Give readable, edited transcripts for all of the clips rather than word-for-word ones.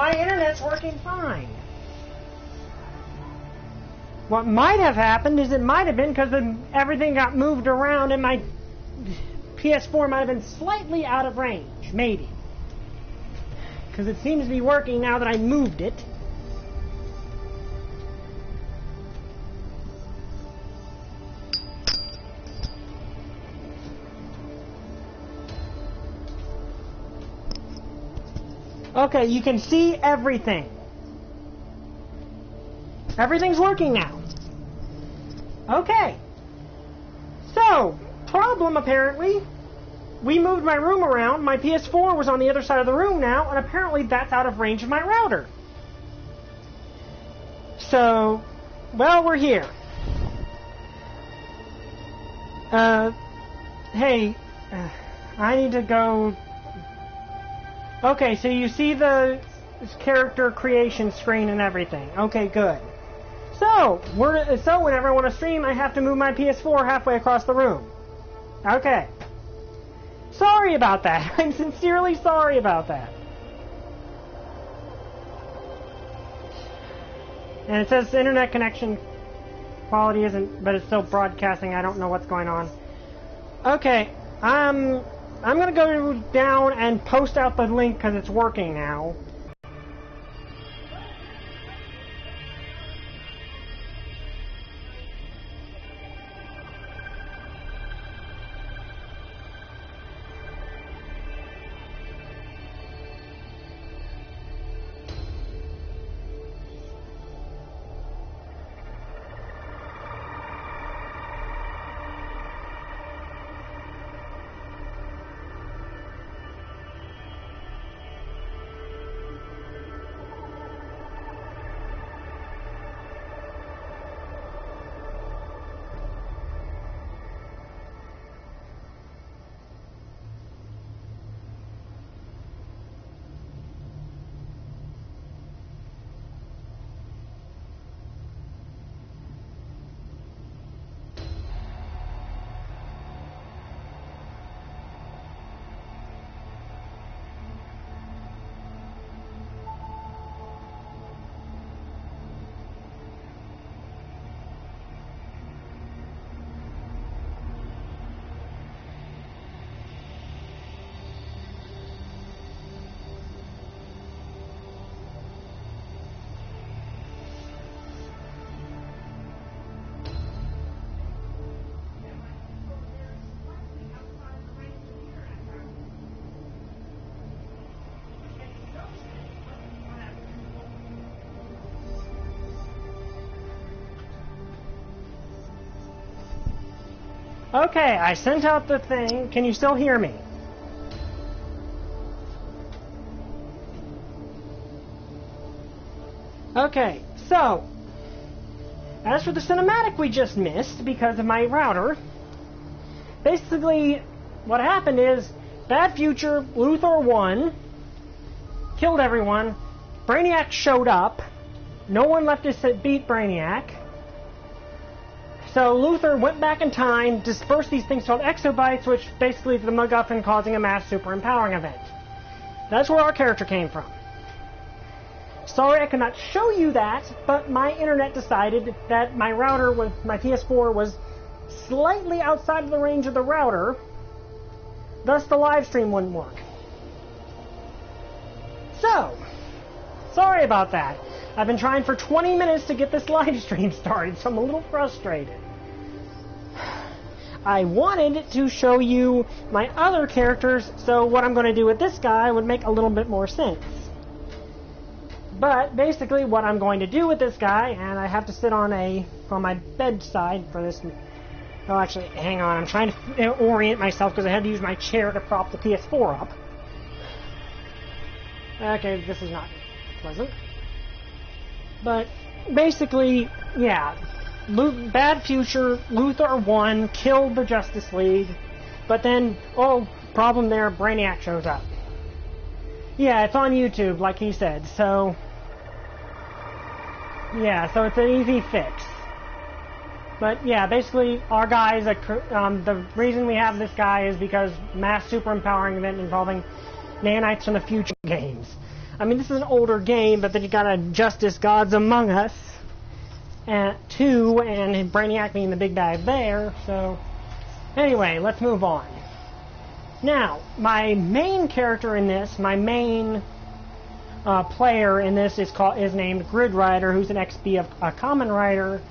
my internet's working fine. What might have happened is it might have been because everything got moved around and my PS4 might have been slightly out of range. Maybe. Because it seems to be working now that I moved it. Okay, you can see everything. Everything's working now. Okay. So, problem apparently, we moved my room around, my PS4 was on the other side of the room now, and apparently that's out of range of my router. So, well, we're here. Hey, I need to go... Okay, so you see the character creation screen and everything. Okay, good. So whenever I want to stream, I have to move my PS4 halfway across the room. Okay. Sorry about that. I'm sincerely sorry about that. And it says internet connection quality isn't, but it's still broadcasting. I don't know what's going on. Okay, I'm going to go down and post out the link because it's working now. Okay, I sent out the thing. Can you still hear me? Okay, so, as for the cinematic we just missed because of my router, basically what happened is Bad Future, Luthor won, killed everyone, Brainiac showed up, no one left to beat Brainiac. So Luthor went back in time, dispersed these things called exobytes, which basically is the MacGuffin causing a mass super empowering event. That's where our character came from. Sorry I could not show you that, but my internet decided that my router with my PS4 was slightly outside of the range of the router, thus the live stream wouldn't work. So, sorry about that. I've been trying for 20 minutes to get this live stream started, so I'm a little frustrated. I wanted to show you my other characters, so what I'm going to do with this guy would make a little bit more sense. But basically what I'm going to do with this guy, and I have to sit on my bedside for this. Oh, actually, hang on. I'm trying to orient myself because I had to use my chair to prop the PS4 up. Okay, this is not pleasant. But basically, yeah, Bad Future, Luthor won, killed the Justice League, but then, oh, problem there, Brainiac shows up. Yeah, it's on YouTube, like he said, so, yeah, so it's an easy fix. But yeah, basically, our guy is the reason we have this guy is because mass super empowering event involving nanites from the future games. I mean, this is an older game, but then you got a Justice Gods Among Us 2, and Brainiac being the big bad there, so... Anyway, let's move on. Now, my main character in this, my main player in this is named Grid Rider, who's an XP of a Common Rider,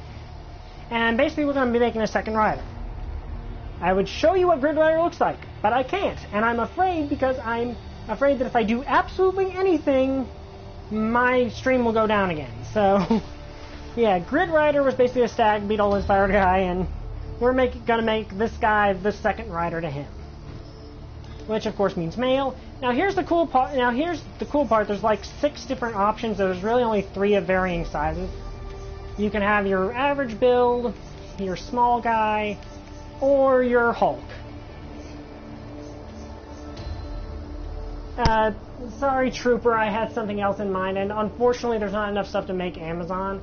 and basically we're going to be making a second rider. I would show you what Grid Rider looks like, but I can't, and I'm afraid because I'm afraid that if I do absolutely anything, my stream will go down again. So, yeah, Grid Rider was basically a Stag Beetle inspired guy, and we're gonna make this guy the second rider to him, which of course means male. Now here's the cool part. There's like 6 different options. There's really only 3 of varying sizes. You can have your average build, your small guy, or your Hulk. Sorry, Trooper, I had something else in mind, and unfortunately there's not enough stuff to make Amazon.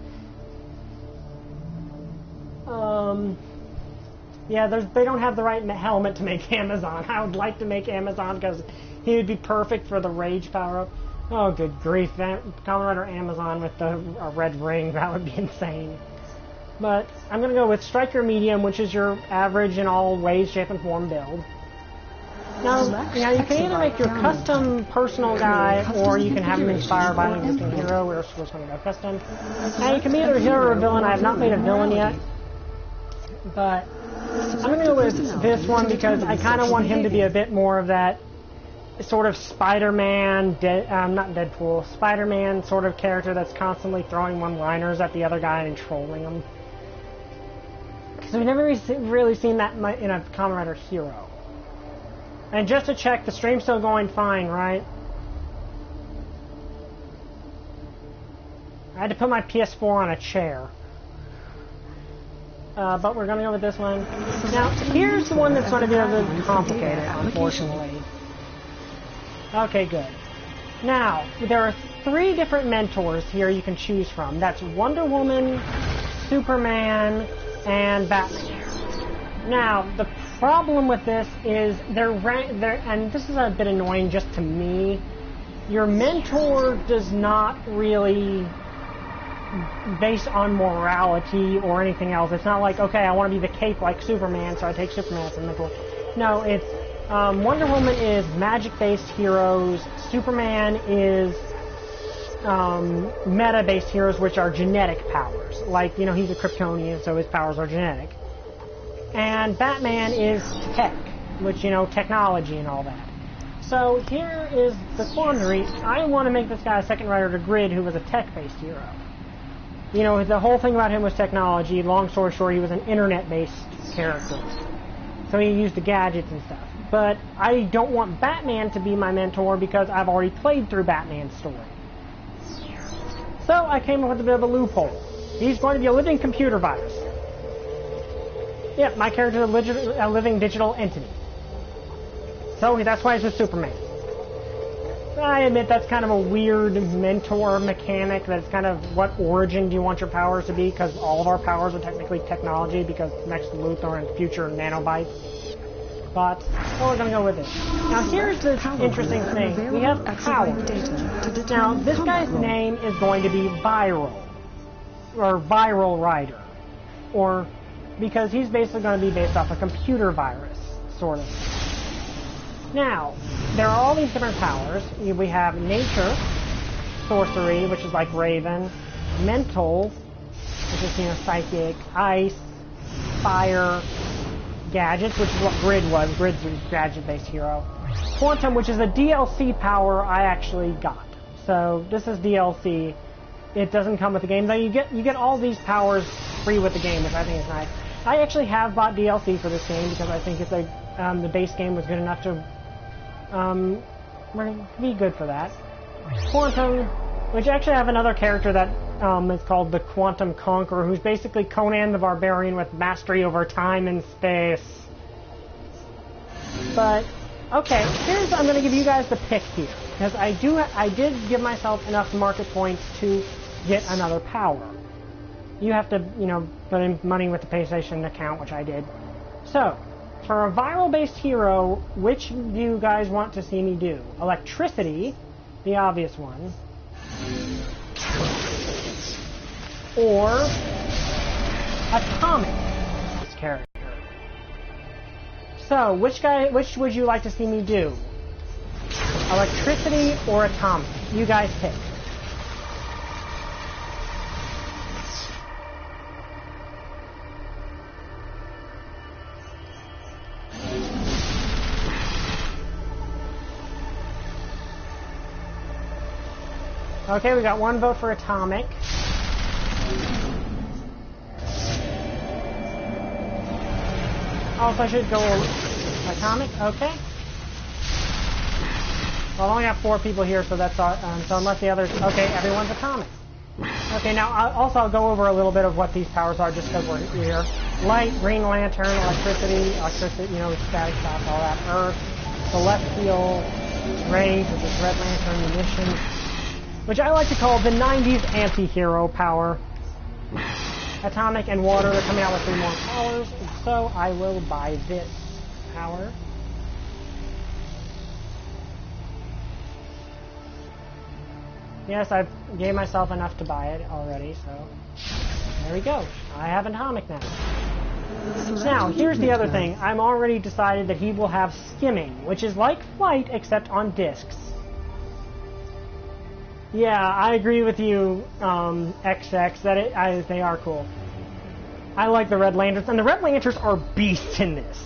Yeah, they don't have the right helmet to make Amazon. I would like to make Amazon because he would be perfect for the Rage power-up. Oh, good grief. Kamen Rider Amazon with the red ring, that would be insane. But I'm going to go with Striker Medium, which is your average in all ways, shape, and form build. Now you can either make your custom personal guy, or you can have him inspired by an existing hero. We're supposed to go custom. Now you can be either a hero or a villain. I have not made a villain yet, but I'm going to go with this one because I kind of want him to be a bit more of that sort of Spider-Man, not Deadpool, Spider-Man sort of character that's constantly throwing one-liners at the other guy and trolling him. Because we've never really seen that in a Kamen Rider hero. And just to check, the stream's still going fine, right? I had to put my PS4 on a chair. But we're going to go with this one. Now, here's the one that's going to be a little complicated, unfortunately. Okay, good. Now, there are 3 different mentors here you can choose from. That's Wonder Woman, Superman, and Batman. Now, the problem with this is and this is a bit annoying just to me, your mentor does not really based on morality or anything else. It's not like, okay, I want to be the cape like Superman, so I take Superman as a mentor. No, it's Wonder Woman is magic-based heroes. Superman is meta-based heroes, which are genetic powers. Like, you know, he's a Kryptonian, so his powers are genetic. And Batman is tech, which, you know, technology and all that. So here is the quandary. I want to make this guy a second rider to Grid, who was a tech-based hero. You know, the whole thing about him was technology. Long story short, he was an internet-based character. So he used the gadgets and stuff. But I don't want Batman to be my mentor because I've already played through Batman's story. So I came up with a bit of a loophole. He's going to be a living computer virus. Yep, my character is a living digital entity. So that's why it's with Superman. I admit that's kind of a weird mentor mechanic. That's kind of what origin do you want your powers to be, because all of our powers are technically technology, because next to Luthor and future nanobites. But, well, we're going to go with it. Now here's the interesting thing. We have powers. Now this guy's name is going to be Viral. Or Viral Rider. Or, because he's basically going to be based off a computer virus, sort of. Now, there are all these different powers. We have Nature, Sorcery, which is like Raven, Mental, which is, you know, Psychic, Ice, Fire, Gadgets, which is what Grid was. Grid's a gadget-based hero. Quantum, which is a DLC power I actually got. So, this is DLC. It doesn't come with the game. Though you get all these powers free with the game, which I think is nice. I actually have bought DLC for this game because I think it's the base game was good enough to be good for that. Quantum, which actually I have another character that is called the Quantum Conqueror, who's basically Conan the Barbarian with mastery over time and space. But okay, I'm going to give you guys the pick here, because I did give myself enough market points to get another power. You have to, you know, put in money with the PlayStation account, which I did. So, for a viral-based hero, which do you guys want to see me do? Electricity, the obvious one. Or Atomic, this character. So, which would you like to see me do? Electricity or Atomic? You guys pick. Okay, we got one vote for Atomic. Also, I should go Atomic. Okay. Well, I only have 4 people here, so that's so unless the others. Okay, everyone's Atomic. Okay, now I'll go over a little bit of what these powers are, just because we're here. Light, Green Lantern, electricity, you know, static shock, all that. Earth, Celestial, Rays, which is Red Lantern, munitions, which I like to call the 90s anti-hero power. Atomic and water are coming out with 3 more powers, so I will buy this power. Yes, I've gave myself enough to buy it already, so there we go. I have Atomic now. Now, here's the other thing. I'm already decided that he will have skimming, which is like flight, except on discs. Yeah, I agree with you, XX, that they are cool. I like the Red Lanterns, and the Red Lanterns are beasts in this.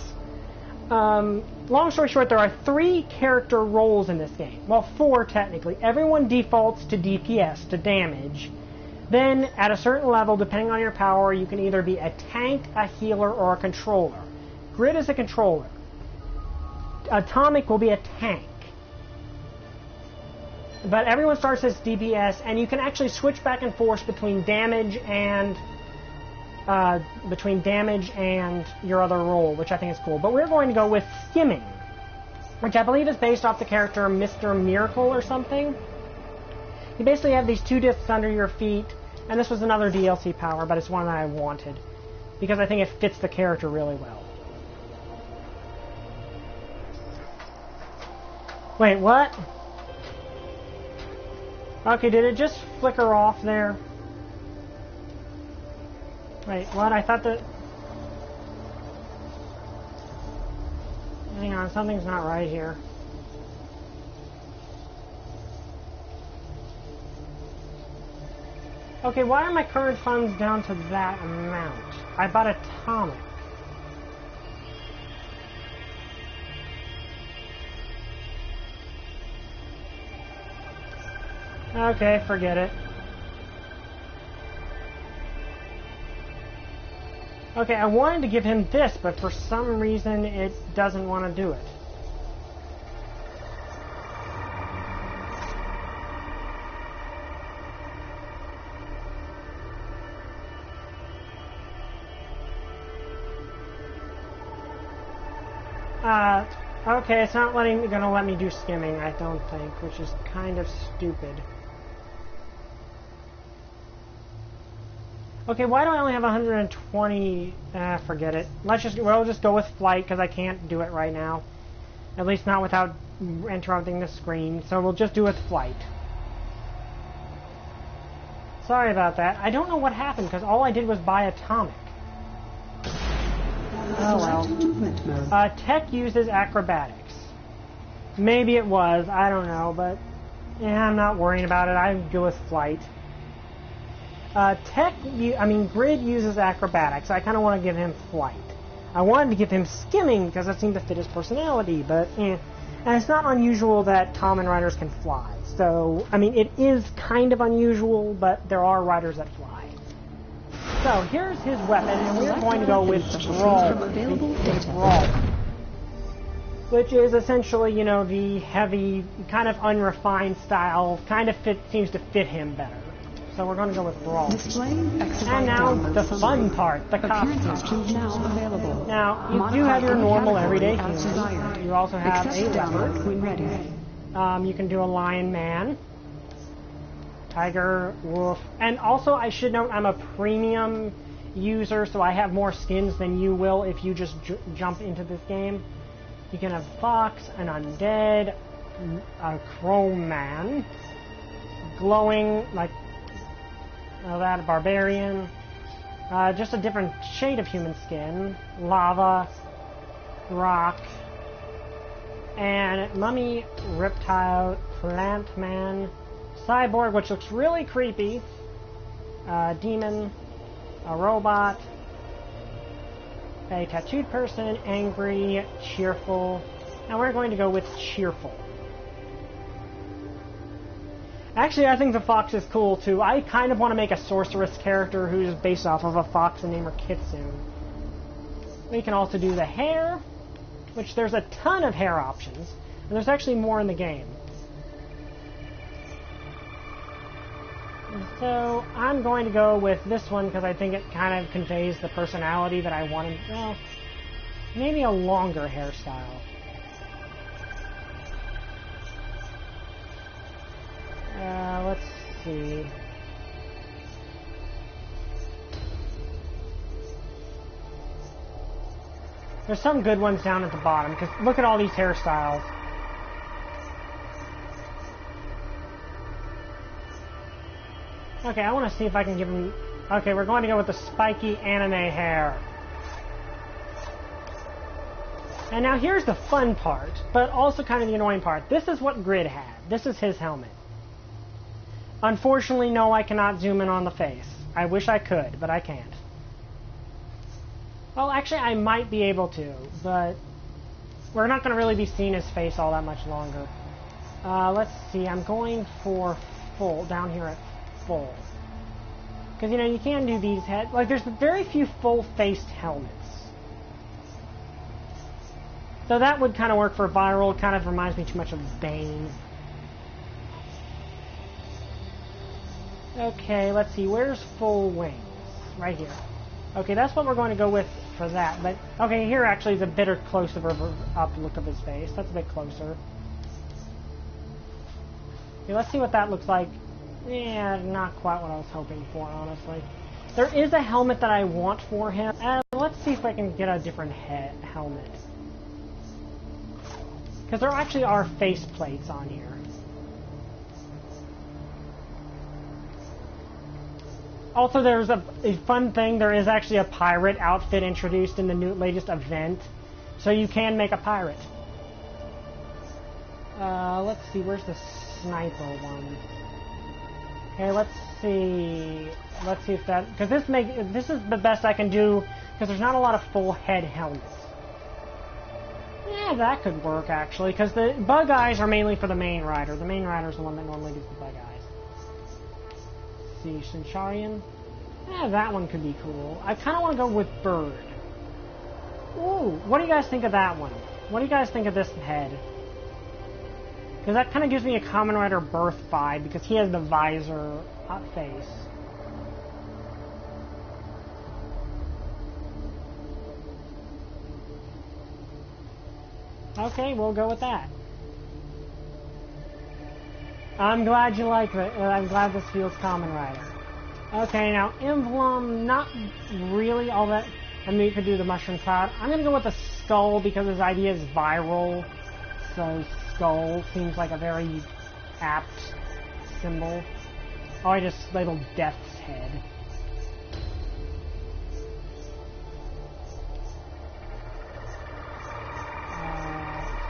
Long story short, there are 3 character roles in this game. Well, 4 technically. Everyone defaults to DPS, to damage. Then, at a certain level, depending on your power, you can either be a tank, a healer, or a controller. Grid is a controller. Atomic will be a tank. But everyone starts as DPS, and you can actually switch back and forth between damage and your other role, which I think is cool. But we're going to go with skimming, which I believe is based off the character Mr. Miracle or something. You basically have these 2 discs under your feet, and this was another DLC power, but it's one that I wanted because I think it fits the character really well. Wait, what? Okay, did it just flicker off there? Wait, what? I thought that... Hang on, something's not right here. Okay, why are my current funds down to that amount? I bought Atomic. Okay, forget it. Okay, I wanted to give him this, but for some reason it doesn't want to do it. Okay, it's not gonna let me do skimming, I don't think, which is kind of stupid. Okay, why do I only have 120? Forget it. We'll just go with flight because I can't do it right now. At least not without interrupting the screen. So we'll just do with flight. Sorry about that. I don't know what happened because all I did was buy Atomic. Oh well. Tech uses acrobatics. Maybe it was. I don't know, but yeah, I'm not worrying about it. I go with flight. Grid uses acrobatics. I kind of want to give him flight. I wanted to give him skimming because that seemed to fit his personality, but and it's not unusual that Kamen Riders can fly. So, I mean, it is kind of unusual, but there are riders that fly. So, here's his weapon, and we're going to go with Brawl. Which is essentially, you know, the heavy, kind of unrefined style, kind of seems to fit him better. So we're going to go with Brawl. And now, the fun part, the costume. Now, you do have your normal everyday humans. You also have a leopard. You can do a lion man, tiger, wolf. And also, I should note, I'm a premium user, so I have more skins than you will if you just jump into this game. You can have fox, an undead, a chrome man, glowing like that barbarian, just a different shade of human skin, lava, rock, and mummy, reptile, plant man, cyborg, which looks really creepy, demon, a robot, a tattooed person, angry, cheerful, and we're going to go with cheerful. Actually, I think the fox is cool too. I kind of want to make a sorceress character who's based off of a fox and name her Kitsune. We can also do the hair, which there's a ton of hair options, and there's actually more in the game. So I'm going to go with this one because I think it kind of conveys the personality that I wanted. Well, maybe a longer hairstyle. Let's see. There's some good ones down at the bottom because look at all these hairstyles. Okay, I want to see if I can give him... Okay, we're going to go with the spiky anime hair. And now here's the fun part, but also kind of the annoying part. This is what Grid had. This is his helmet. Unfortunately, no, I cannot zoom in on the face. I wish I could, but I can't. Well, actually, I might be able to, but we're not going to really be seeing his face all that much longer. Let's see, I'm going for full, down here at full. Because, you know, you can do these head... Like, there's very few full-faced helmets. So that would kind of work for viral. It kind of reminds me too much of Bane. Okay, let's see. Where's full wings? Right here. Okay, that's what we're going to go with for that. But, okay, here actually is a bit closer up look of his face. That's a bit closer. Okay, let's see what that looks like. Yeah, not quite what I was hoping for, honestly. There is a helmet that I want for him. Let's see if I can get a different helmet. Because there actually are face plates on here. Also, there's a fun thing. There is actually a pirate outfit introduced in the latest event. So you can make a pirate. Let's see. Where's the sniper one? Okay, let's see. Let's see if that... Because this is the best I can do. Because there's not a lot of full head helmets. Yeah, that could work, actually. Because the bug eyes are mainly for the main rider. The main rider is the one that normally gets the bug eyes. See, Centurion. Yeah, that one could be cool. I kind of want to go with Bird. Ooh, what do you guys think of that one? What do you guys think of this head? Because that kind of gives me a Kamen Rider Birth vibe, because he has the visor face. Okay, we'll go with that. I'm glad you like it. I'm glad this feels Kamen Rider. Okay, now emblem, not really all that. I mean, you could do the mushroom cloud. I'm gonna go with the skull because his idea is viral. So skull seems like a very apt symbol. Oh, I just labeled Death's head.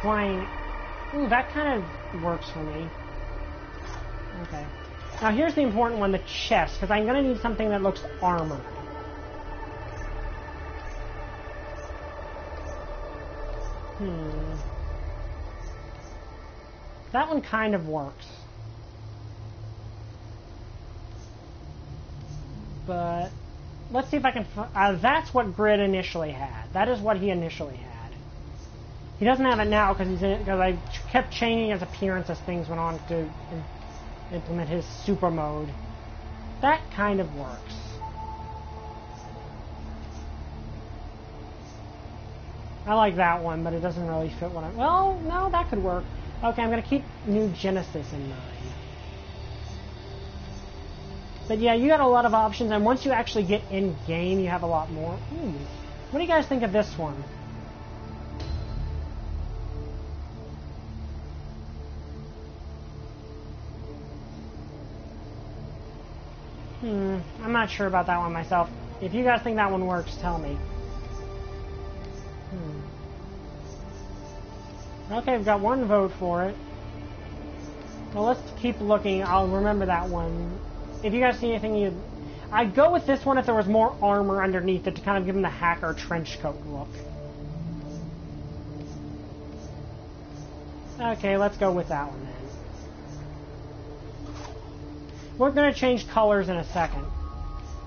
Flying. Ooh, that kind of works for me. Okay. Now here's the important one, the chest, because I'm going to need something that looks armored. That one kind of works. But let's see if I can... that's what Grid initially had. That is what he initially had. He doesn't have it now because I kept changing his appearance as things went on to implement his super mode. That kind of works. I like that one, but it doesn't really fit what I'm... Well, no, that could work. Okay, I'm going to keep New Genesis in mind. But yeah, you got a lot of options, and once you actually get in-game, you have a lot more. What do you guys think of this one? I'm not sure about that one myself. If you guys think that one works, tell me. Okay, we've got one vote for it. Well, let's keep looking. I'll remember that one. If you guys see anything I'd go with this one if there was more armor underneath it to kind of give him the hacker trench coat look. Okay, let's go with that one then. We're going to change colors in a second.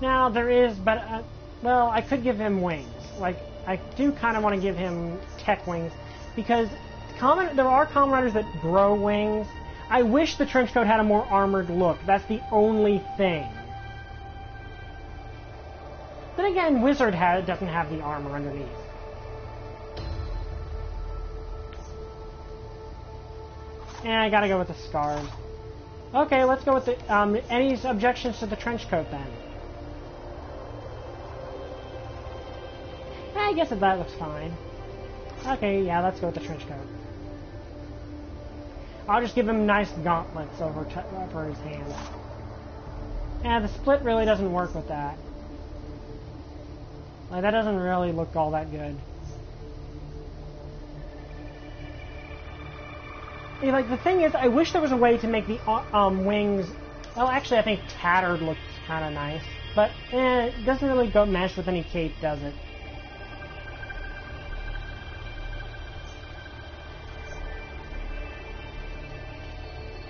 Now, there is, but, well, I could give him wings. Like, I do kind of want to give him tech wings, because there are Kamen Riders that grow wings. I wish the trench coat had a more armored look. That's the only thing. Then again, Wizard doesn't have the armor underneath. And I gotta go with the scarves. Okay, let's go with the, any objections to the trench coat then? I guess that looks fine. Okay, yeah, let's go with the trench coat. I'll just give him nice gauntlets over his hands. Yeah, the split really doesn't work with that. Like, that doesn't really look all that good. Yeah, like, the thing is, I wish there was a way to make the wings... Well, actually, I think tattered looks kind of nice. But, it doesn't really go mesh with any cape, does it?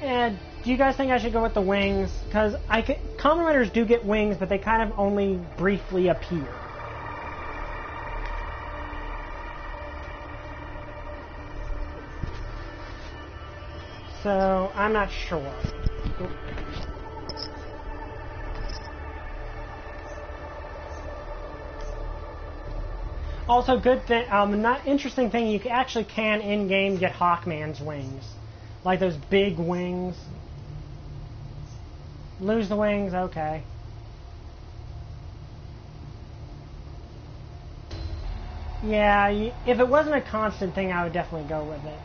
And do you guys think I should go with the wings? Because Kamen Riders do get wings, but they kind of only briefly appear. So, I'm not sure. Also, good thing, not interesting thing, you actually can in-game get Hawkman's wings. Like those big wings. Lose the wings, okay. Yeah, if it wasn't a constant thing, I would definitely go with it.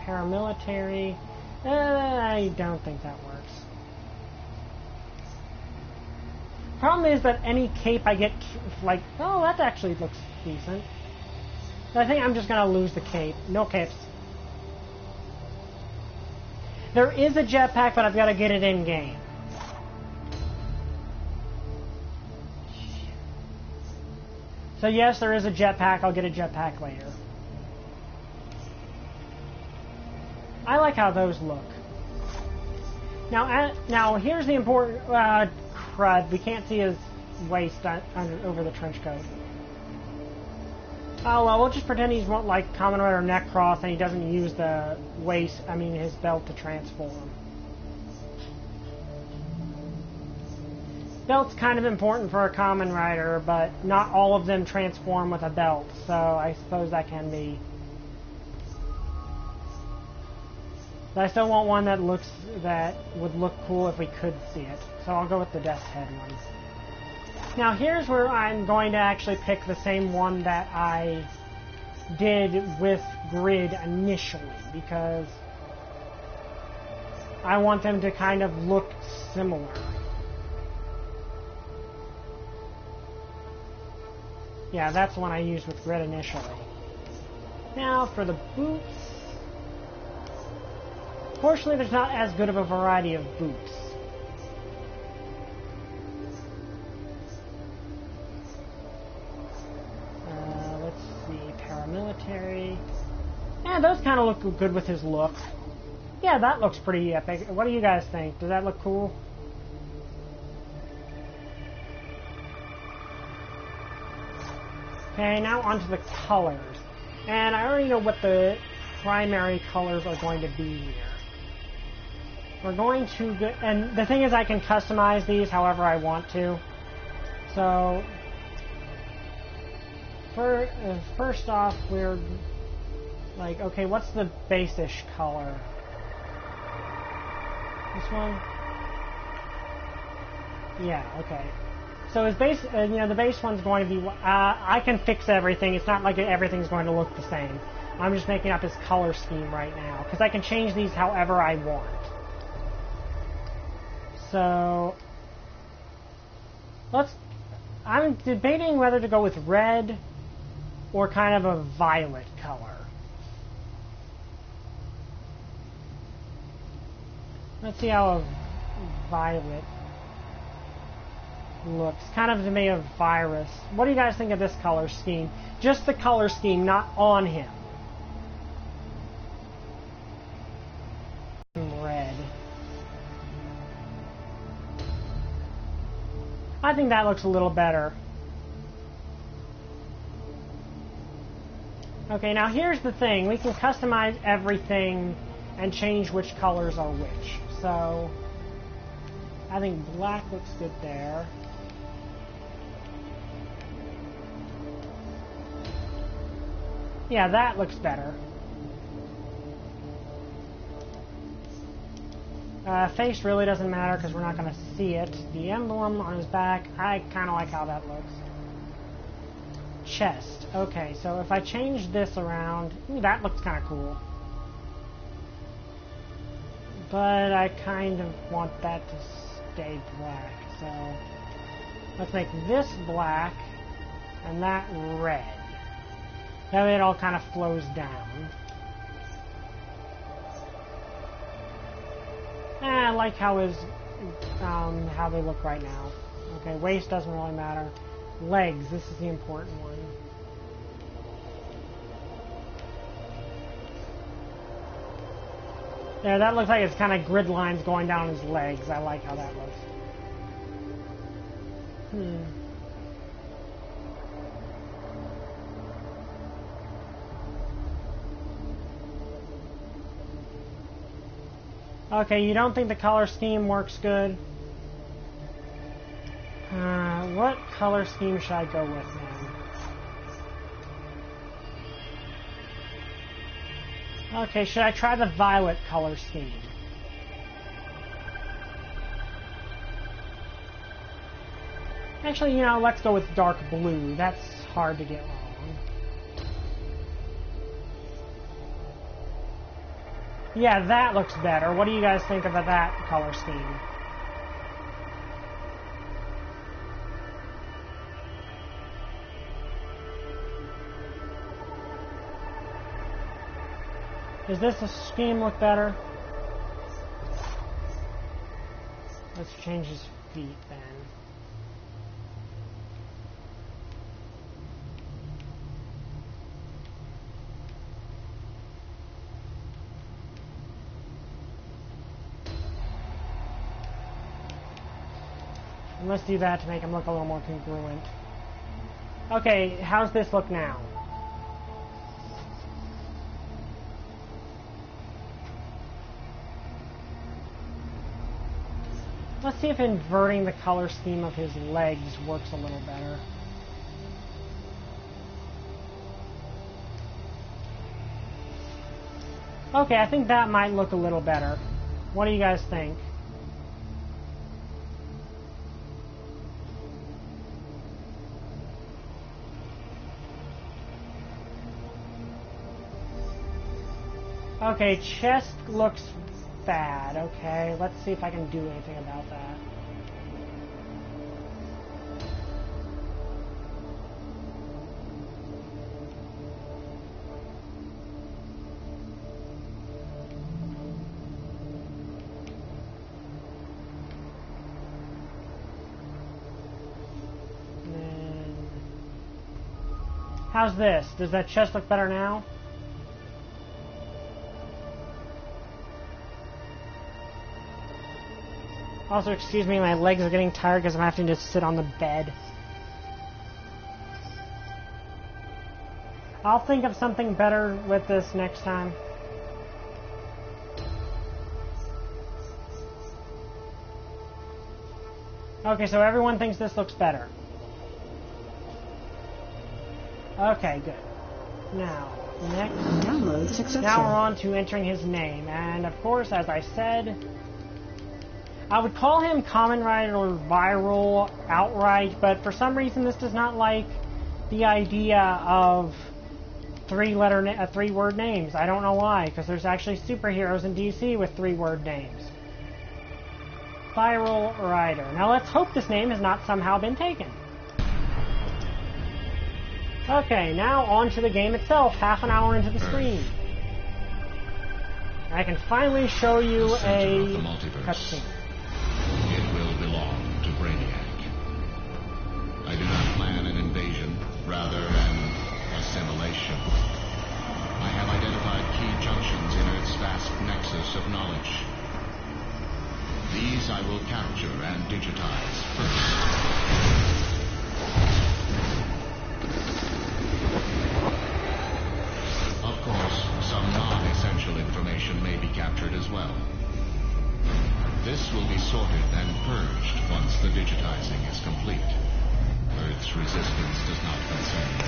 Paramilitary. I don't think that works. Problem is that any cape I get, like, oh, that actually looks decent. I think I'm just going to lose the cape. No capes. There is a jetpack, but I've got to get it in-game. So yes, there is a jetpack. I'll get a jetpack later. I like how those look. Now here's the important crud. We can't see his waist over the trench coat. Oh well, we'll just pretend he's like Kamen Rider Necross and he doesn't use the waist, his belt to transform. Belt's kind of important for a Kamen Rider, but not all of them transform with a belt, so I suppose that can be. But I still want one that would look cool if we could see it. So I'll go with the Death's Head one. Now here's where I'm going to actually pick the same one that I did with Grid initially, because I want them to kind of look similar. Yeah, that's the one I used with Grid initially. Now for the boots. Fortunately, there's not as good of a variety of boots. Let's see, paramilitary. Yeah, those kind of look good with his look. Yeah, that looks pretty epic. What do you guys think? Does that look cool? Okay, now onto the colors. And I already know what the primary colors are going to be here. We're going to get, and the thing is I can customize these however I want to. So, first off, we're like, okay, what's the base-ish color? This one? Yeah, okay. So his base, the base one's going to be, I can fix everything. It's not like everything's going to look the same. I'm just making up his color scheme right now, because I can change these however I want. So I'm debating whether to go with red or kind of a violet color. Let's see how a violet looks. Kind of to me a virus. What do you guys think of this color scheme? Just the color scheme, not on him. Red. I think that looks a little better. Okay, now here's the thing. We can customize everything and change which colors are which. So, I think black looks good there. Yeah, that looks better. Face really doesn't matter because we're not going to see it. The emblem on his back, I kind of like how that looks. Chest. Okay, so if I change this around, ooh, that looks kind of cool. But I kind of want that to stay black, so let's make this black and that red. That way it all kind of flows down. I like how how they look right now. Okay, waist doesn't really matter. Legs, this is the important one. There, that looks like it's kind of grid lines going down his legs. I like how that looks. Okay, you don't think the color scheme works good? What color scheme should I go with now? Okay, should I try the violet color scheme? Actually, you know, let's go with dark blue. That's hard to get wrong. Yeah, that looks better. What do you guys think of that color scheme? Does this scheme look better? Let's change his feet then. And let's do that to make him look a little more congruent. Okay, how's this look now? Let's see if inverting the color scheme of his legs works a little better. Okay, I think that might look a little better. What do you guys think? Okay, chest looks bad. Okay, let's see if I can do anything about that. And then, how's this? Does that chest look better now? Also, excuse me, my legs are getting tired because I'm having to sit on the bed. I'll think of something better with this next time. Okay, so everyone thinks this looks better. Okay, good. Now, next. Download successful. Now we're on to entering his name, and of course, as I said, I would call him Common Right or Viral outright, but for some reason this does not like the idea of three-word names. I don't know why, because there's actually superheroes in DC with three-word names. Spiral Rider. Now let's hope this name has not somehow been taken. Okay, now on to the game itself, half an hour into the stream. I can finally show you a cutscene. It will belong to Brainiac. I do not plan an invasion, rather an assimilation. I have identified key junctions in Earth's vast nexus of knowledge. These I will capture and digitize first. Of course, some non-essential information may be captured as well. This will be sorted and purged once the digitizing is complete. Earth's resistance does not concern me.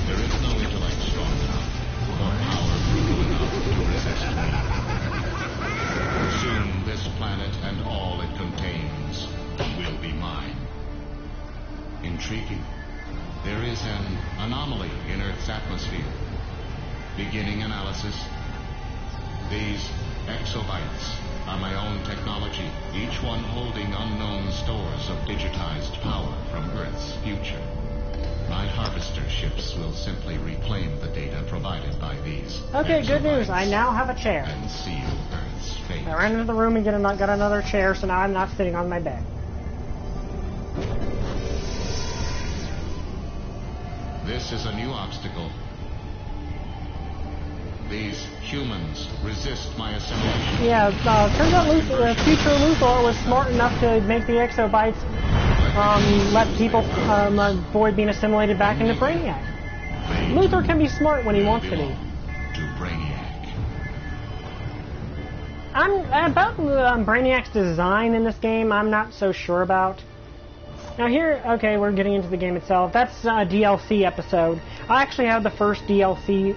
There is no intellect strong enough, or power brutal enough to resist me. Soon this planet and all it contains will be mine. Intriguing. There is an anomaly in Earth's atmosphere. Beginning analysis. These exobytes are my own technology, each one holding unknown stores of digitized power from Earth's future. My harvester ships will simply reclaim the data provided by these. Okay, good news. I now have a chair. And seal Earth's fate. I ran into the room and got another chair, so now I'm not sitting on my bed. This is a new obstacle. These humans resist my assimilation. Yeah, turns out future Luthor was smart enough to make the exobytes let people avoid being assimilated back into Brainiac. Luthor can be smart when he wants to be. To Brainiac. About Brainiac's design in this game, I'm not so sure about. Now here, okay, we're getting into the game itself. That's a DLC episode. I actually have the first DLC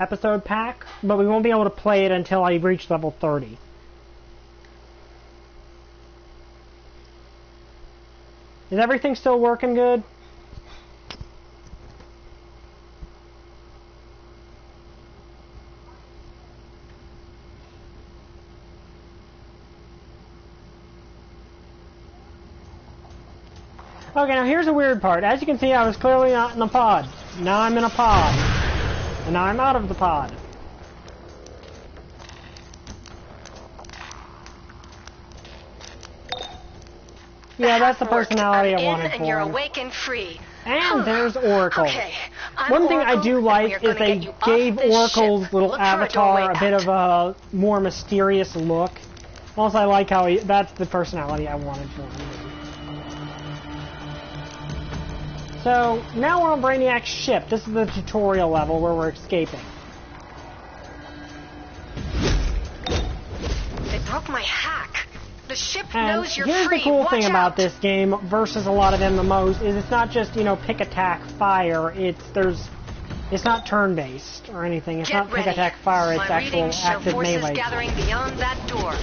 episode pack, but we won't be able to play it until I reach level 30. Is everything still working good? Okay, now here's a weird part. As you can see, I was clearly not in a pod. Now I'm in a pod. And now I'm out of the pod. Yeah, that's the personality I wanted for him. You're awake and free. And there's Oracle. Okay, one thing I do like is they gave Oracle's little avatar a bit of a more mysterious look. Also, I like how that's the personality I wanted for him. So, now we're on Brainiac's ship. This is the tutorial level where we're escaping. They broke my hack. The ship And knows you're here's free. the cool Watch thing about out. this game versus a lot of MMOs is it's not just, you know, pick, attack, fire. It's not turn-based or anything. It's Get not pick, ready. attack, fire. It's My actual readings show active forces melee. gathering beyond that door.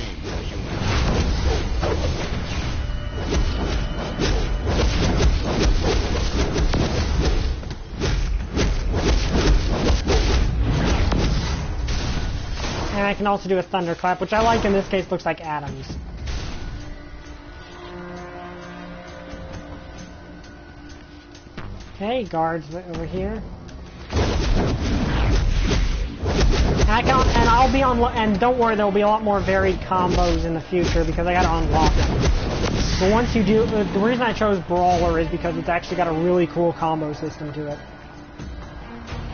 And I can also do a thunderclap, which I like in this case looks like atoms. Okay, guards over here. And I'll be on, and don't worry, there'll be a lot more varied combos in the future because I gotta unlock them. But once you do, the reason I chose Brawler is because it's actually got a really cool combo system to it.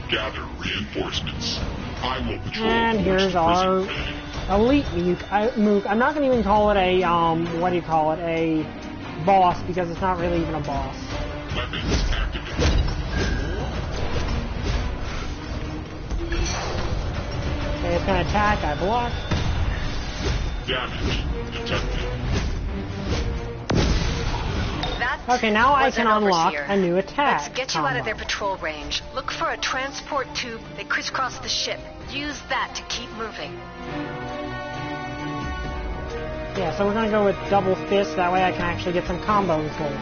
Gather reinforcements. I will patrol. And here's our elite Mook. I'm not gonna even call it a what do you call it? A boss because it's not really even a boss. Weapons activated. Okay, it's gonna attack. I block. Damage detected. Okay, now I can unlock a new attack. Let's get you out of their patrol range. Look for a transport tube that crisscross the ship. Use that to keep moving. Yeah, so we're gonna go with double fist. That way I can actually get some combos going.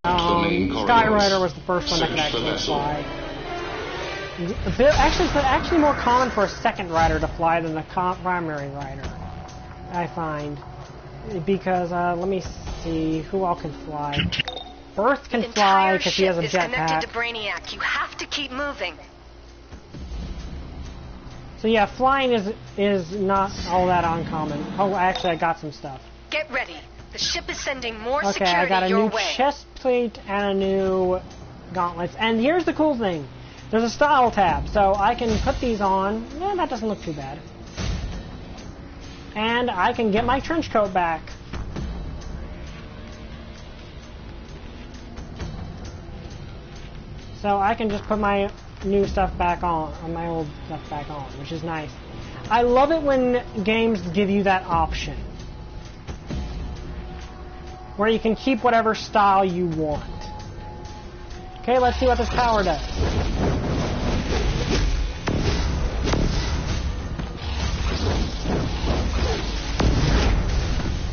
Skyrider was the first one that could actually fly. It's actually more common for a second rider to fly than the primary rider, I find. Because, let me see, who all can fly? Earth can fly because he has a jetpack. Connected to Brainiac. You have to keep moving. So yeah, flying is not all that uncommon. Oh, actually, I got some stuff. Get ready. The ship is sending more Okay, security I got a your new way. chest plate and a new gauntlets. And here's the cool thing. There's a style tab, so I can put these on. Yeah, that doesn't look too bad. And I can get my trench coat back. So I can just put my new stuff back on, my old stuff back on, which is nice. I love it when games give you that option, where you can keep whatever style you want. Okay, let's see what this power does.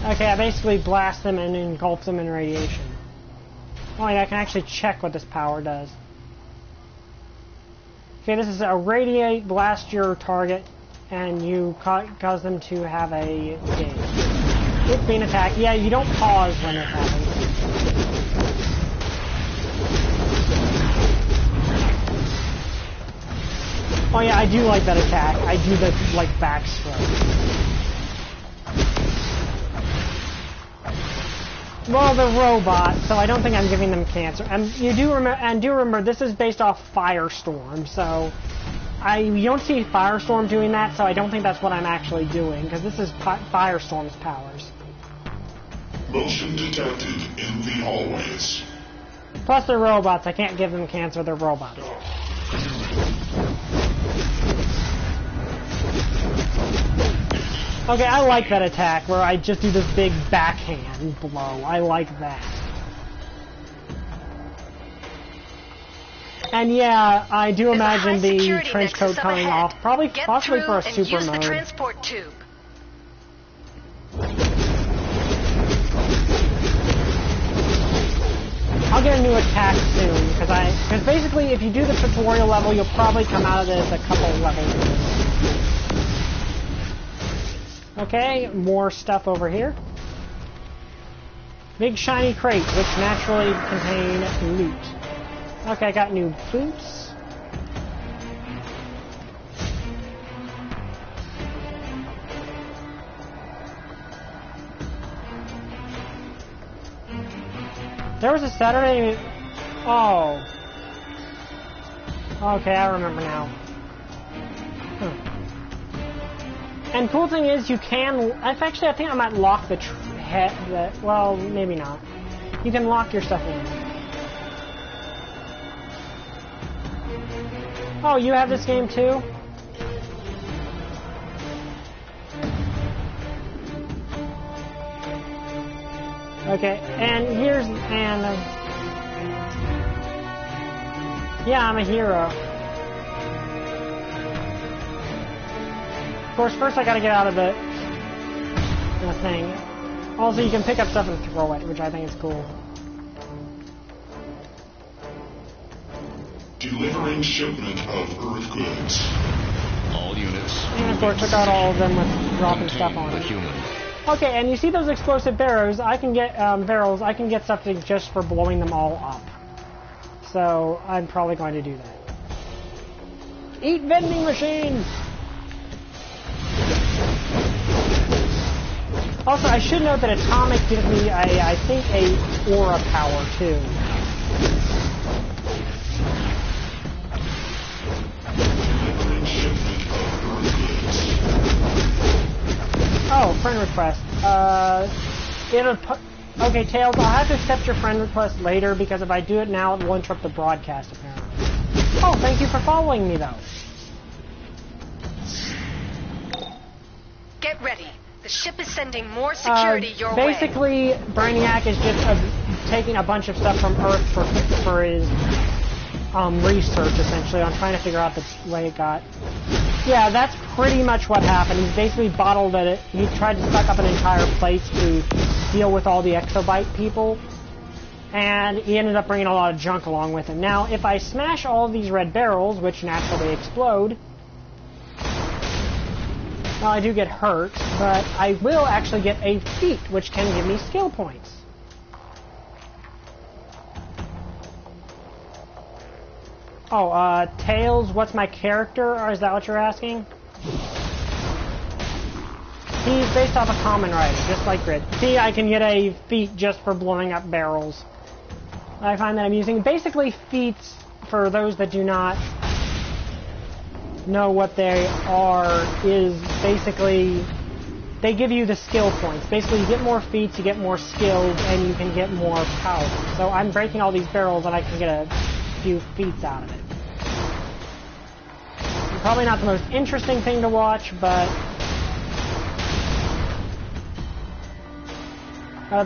Okay, I basically blast them and engulf them in radiation. Oh, yeah, I can actually check what this power does. Okay, this is a radiate, blast your target, and you cause them to have a gaze. It's being attacked. Yeah, you don't pause when it happens. Oh yeah, I do like that attack. I do the, like, backstroke. Well, the robot, so I don't think I'm giving them cancer. And you do remember this is based off Firestorm, so you don't see Firestorm doing that, so I don't think that's what I'm actually doing, because this is Firestorm's powers. Motion detected in the hallways. Plus they're robots, I can't give them cancer, they're robots. Okay, I like that attack where I just do this big backhand blow. I like that. And yeah, I do imagine the trench coat coming off, possibly for a super use mode. The transport tube. I'll get a new attack soon because basically if you do the tutorial level, you'll probably come out of this a couple levels in. Okay, more stuff over here. Big shiny crate, which naturally contain loot. Okay, I got new boots. There was a Saturday... Oh. Okay, I remember now. Huh. And cool thing is, you can... Actually, I think I might lock the well, maybe not. You can lock your stuff in. Oh, you have this game too? Okay, and here's... yeah, I'm a hero. Of course, first I gotta get out of the thing. Also, you can pick up stuff and throw it, which I think is cool. Delivering shipment of Earth goods. All units. And of course, took out all of them with dropping stuff on the it. human. Okay, and you see those explosive barrels? I can get barrels. I can get stuff just for blowing them all up. So I'm probably going to do that. Eat vending machines. Also, I should note that Atomic gives me, I think, a aura power, too. Oh, friend request. Okay, Tails, I'll have to accept your friend request later, because if I do it now, it will interrupt the broadcast, apparently. Oh, thank you for following me, though. Get ready. The ship is sending more security your way. Basically, Brainiac is just taking a bunch of stuff from Earth for his research, essentially, on trying to figure out the way it got. Yeah, that's pretty much what happened. He's basically bottled it. He tried to suck up an entire place to deal with all the exobyte people. And he ended up bringing a lot of junk along with him. Now, if I smash all of these red barrels, which naturally explode, well, I do get hurt, but I will actually get a feat, which can give me skill points. Oh, Tails, what's my character, or is that what you're asking? He's based off a common rider, just like Grid. See, I can get a feat just for blowing up barrels. I find that amusing. Basically, feats, for those that do not know what they are, is basically, they give you the skill points. Basically, you get more feats, you get more skills, and you can get more power. So I'm breaking all these barrels, and I can get a few feats out of it. Probably not the most interesting thing to watch, but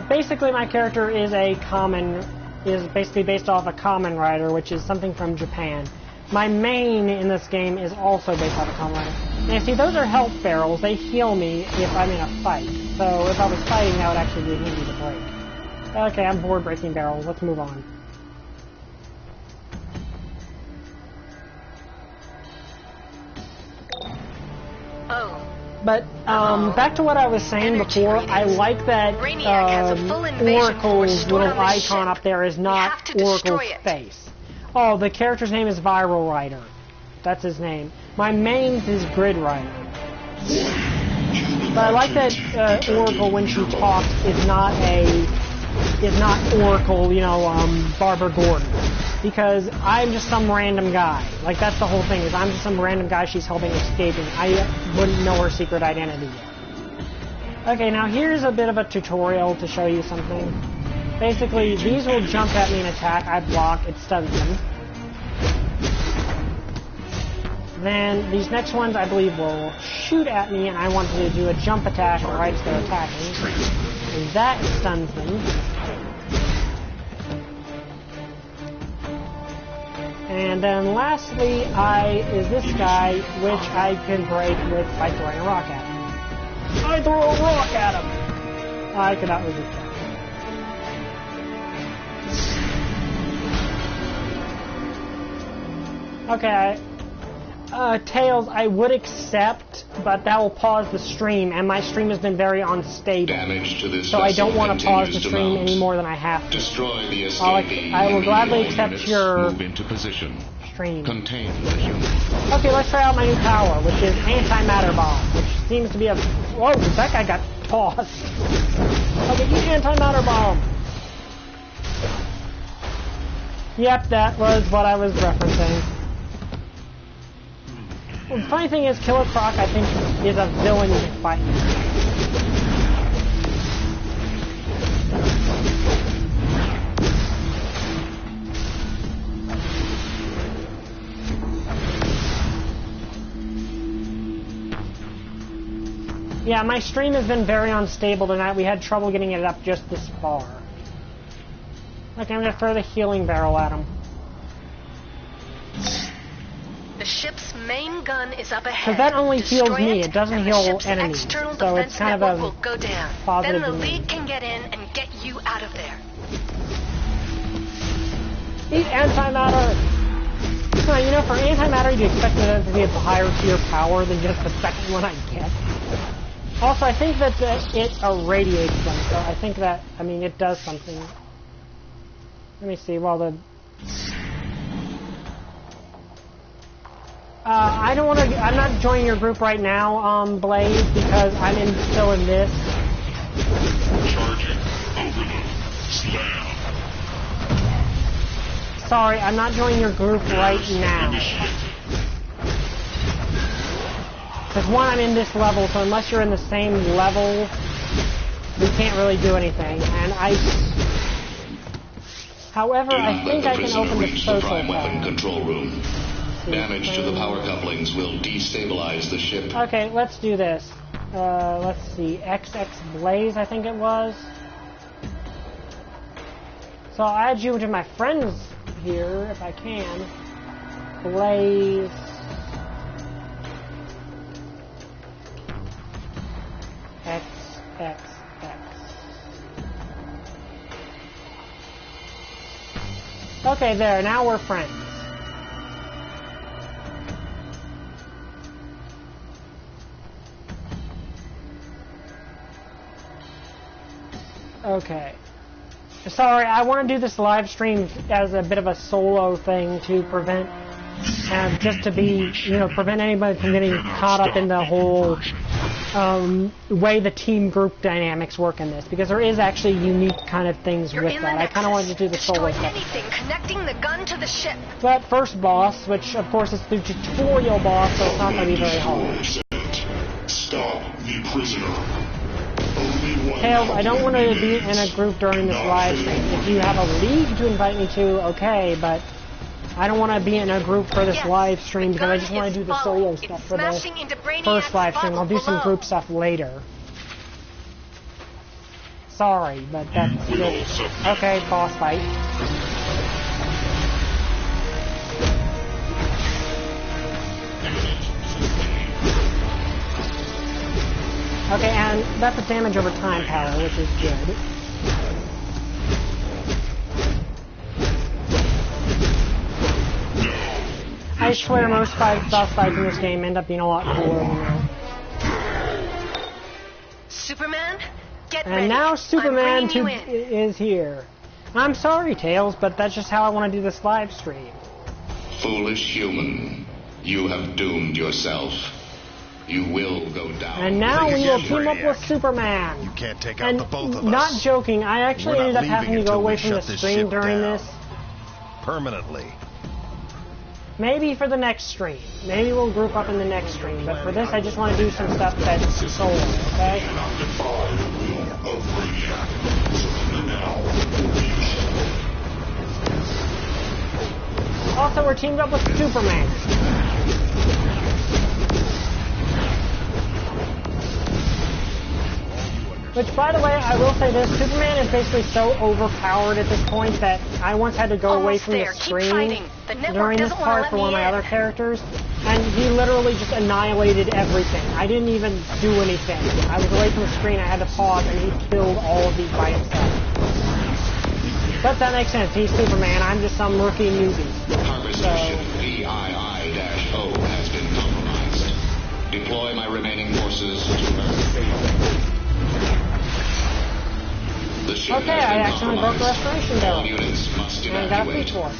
basically my character is basically based off a common rider, which is something from Japan. My main in this game is also based off a common rider. Now see, those are health barrels. They heal me if I'm in a fight. So if I was fighting, that would actually be easy to break. Okay, I'm bored breaking barrels. Let's move on. Oh. But back to what I was saying before, I like that Oracle's little icon up there is not Oracle's face. Oh, the character's name is Viral Rider. That's his name. My main is Grid Rider. But I like that Oracle, when she talks, is not Oracle, you know, Barbara Gordon. Because I'm just some random guy. Like, that's the whole thing, is I'm just some random guy she's helping escaping. I wouldn't know her secret identity yet. Okay, now here's a bit of a tutorial to show you something. Basically, these will jump at me and attack. I block, it stuns them. Then, these next ones, I believe, will shoot at me, and I want to do a jump attack right as they're attacking. And that stuns them. And then lastly, is this guy, which I can break by throwing a rock at him. I throw a rock at him! I cannot resist that. Okay, Tails, I would accept, but that will pause the stream, and my stream has been very unstable. Damage to this so I don't want to pause the stream mount. any more than I have to. Destroy the escapee. I will gladly accept your Move into position. stream. Contain the human. Okay, let's try out my new power, which is Antimatter Bomb, which seems to be a... Whoa, that guy got tossed. Okay, use Antimatter Bomb. Yep, that was what I was referencing. Well, the funny thing is, Killer Croc, I think, is a villain you can fight. Yeah, my stream has been very unstable tonight. We had trouble getting it up just this far. Okay, I'm going to throw the healing barrel at him. The ship's main gun is up ahead. Because that only heals Destroy me. It doesn't heal the enemies. external So it's defense kind of network a will go down. positive Then the to me. League can get in and get you out of there. Eat antimatter! Well, you know, for antimatter, you'd expect it to be a higher tier power than just the second one I get. Also, I think that it irradiates them, so I think that, I mean, it does something. Let me see, well, I don't want to, I'm not joining your group right now, Blaze, because I'm still in this. Charging. Overload. Slam. Sorry, I'm not joining your group right now. Because one, I'm in this level, so unless you're in the same level, we can't really do anything. And however, I think I can open the social weapon tab. control room. Damage to the power couplings will destabilize the ship. Okay, let's do this. Let's see, XX Blaze, I think it was. So I'll add you to my friends here, if I can. Blaze. XXX. Okay, there. Now we're friends. Okay. Sorry, I want to do this live stream as a bit of a solo thing to prevent, just to be, prevent anybody from getting caught up in the whole way the team group dynamics work in this, because there is actually unique kind of things with that. I kind of wanted to do the solo stuff. Anything connecting the gun to the ship. But first boss, which of course is the tutorial boss, so it's not going to be very hard. Stop the prisoner. Tails, I don't want to be in a group during this live stream. If you have a league to invite me to, okay, but I don't want to be in a group for this live stream because I just want to do the solo stuff for the first live stream. I'll do some group stuff later. Sorry, but that's just... Okay, boss fight. Okay, and that's a damage over time power, which is good. I swear most boss fights in this game end up being a lot cooler than that. Superman, get ready. And now Superman is here. I'm sorry, Tails, but that's just how I want to do this live stream. Foolish human, you have doomed yourself. You will go down. And now we will team up with Superman. You can't take out the both of us. Not joking, I actually ended up having to go away from the stream during this. Permanently. Maybe for the next stream. Maybe we'll group up in the next stream. But for this, I just want to do some stuff that's solo, okay? Also, we're teamed up with Superman. Which, by the way, I will say this, Superman is basically so overpowered at this point that I once had to go away from the stream during this part for one of my other characters, and he literally just annihilated everything. I didn't even do anything. I was away from the screen, I had to pause, and he killed all of these by himself. But that makes sense, he's Superman, I'm just some rookie newbie. Harvester ship VII-O has been compromised. Deploy my remaining forces to Earth. Okay, I accidentally broke the restoration barrel. Units must and I got a evacuate. force.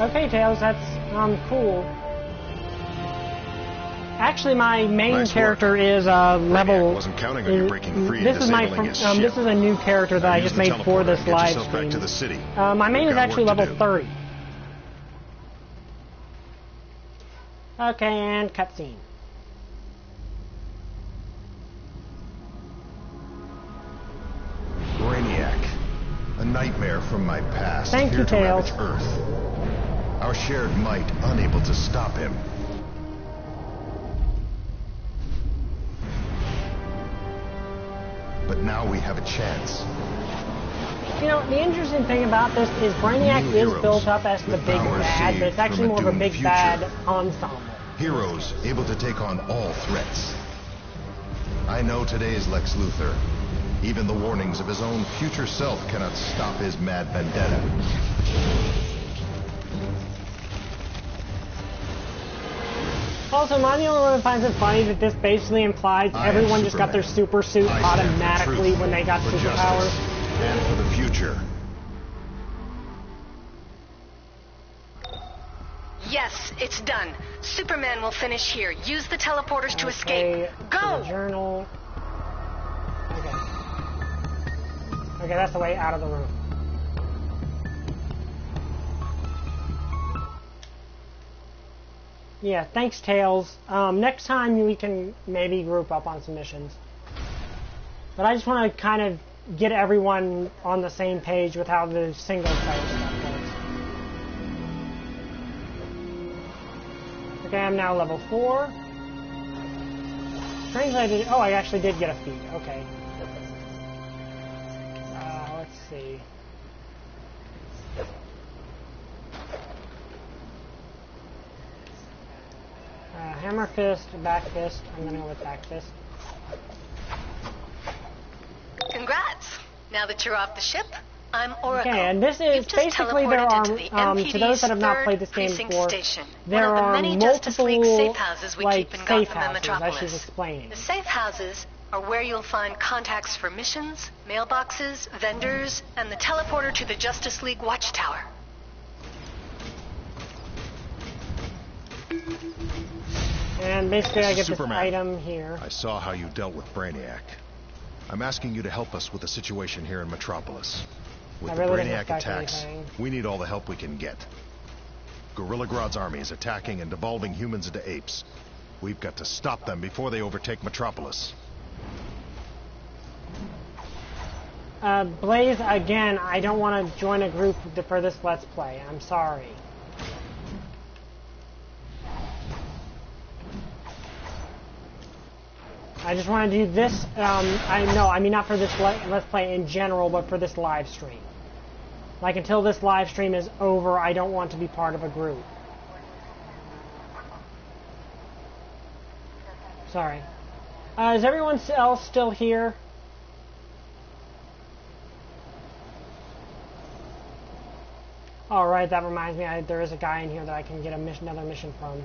Okay, Tails, that's cool. Actually, my main character is level. Wasn't counting on you breaking free. This is this is a new character that I just made for this live stream. To the city. My main is actually level 30. Okay, and cutscene. Brainiac, a nightmare from my past. Thank you, here to Tails. ravage Earth. Our shared might unable to stop him. But now we have a chance. You know, the interesting thing about this is Brainiac is built up as the big bad, but it's actually more of a big bad ensemble. Heroes able to take on all threats. I know today's Lex Luthor. Even the warnings of his own future self cannot stop his mad vendetta. Also, am I the only one that finds it funny that this basically implies everyone just got their super suit automatically when they got superpowers? And for the future. Yes, it's done. Superman will finish here. Use the teleporters to escape. Go! The journal. Okay. Okay, that's the way out of the room. Yeah, thanks, Tails. Next time we can maybe group up on some missions. But I just want to kind of get everyone on the same page with how the single player stuff works. Okay, I'm now level 4. Strangely, I actually did get a feat. Okay. Let's see. Hammer counter fist, back fist. I'm gonna go with back fist. Congrats! Now that you're off the ship, I'm Oracle. Okay, and this is basically there are, to those that have not played this game before, there are multiple, safe houses we like, keep in safe Gotham and houses, Metropolis. as she's explaining. The safe houses are where you'll find contacts for missions, mailboxes, vendors, and the teleporter to the Justice League Watchtower. And basically I get Superman, this item here. I saw how you dealt with Brainiac. I'm asking you to help us with the situation here in Metropolis. With the Brainiac attacks, we need all the help we can get. Gorilla Grodd's army is attacking and devolving humans into apes. We've got to stop them before they overtake Metropolis. Blaze, again, I don't want to join a group for this Let's Play. I'm sorry. I just want to do this, I mean not for this Let's Play in general, but for this live stream. Like, until this live stream is over, I don't want to be part of a group. Sorry. Is everyone else still here? Alright, that reminds me, there is a guy in here that I can get another mission from.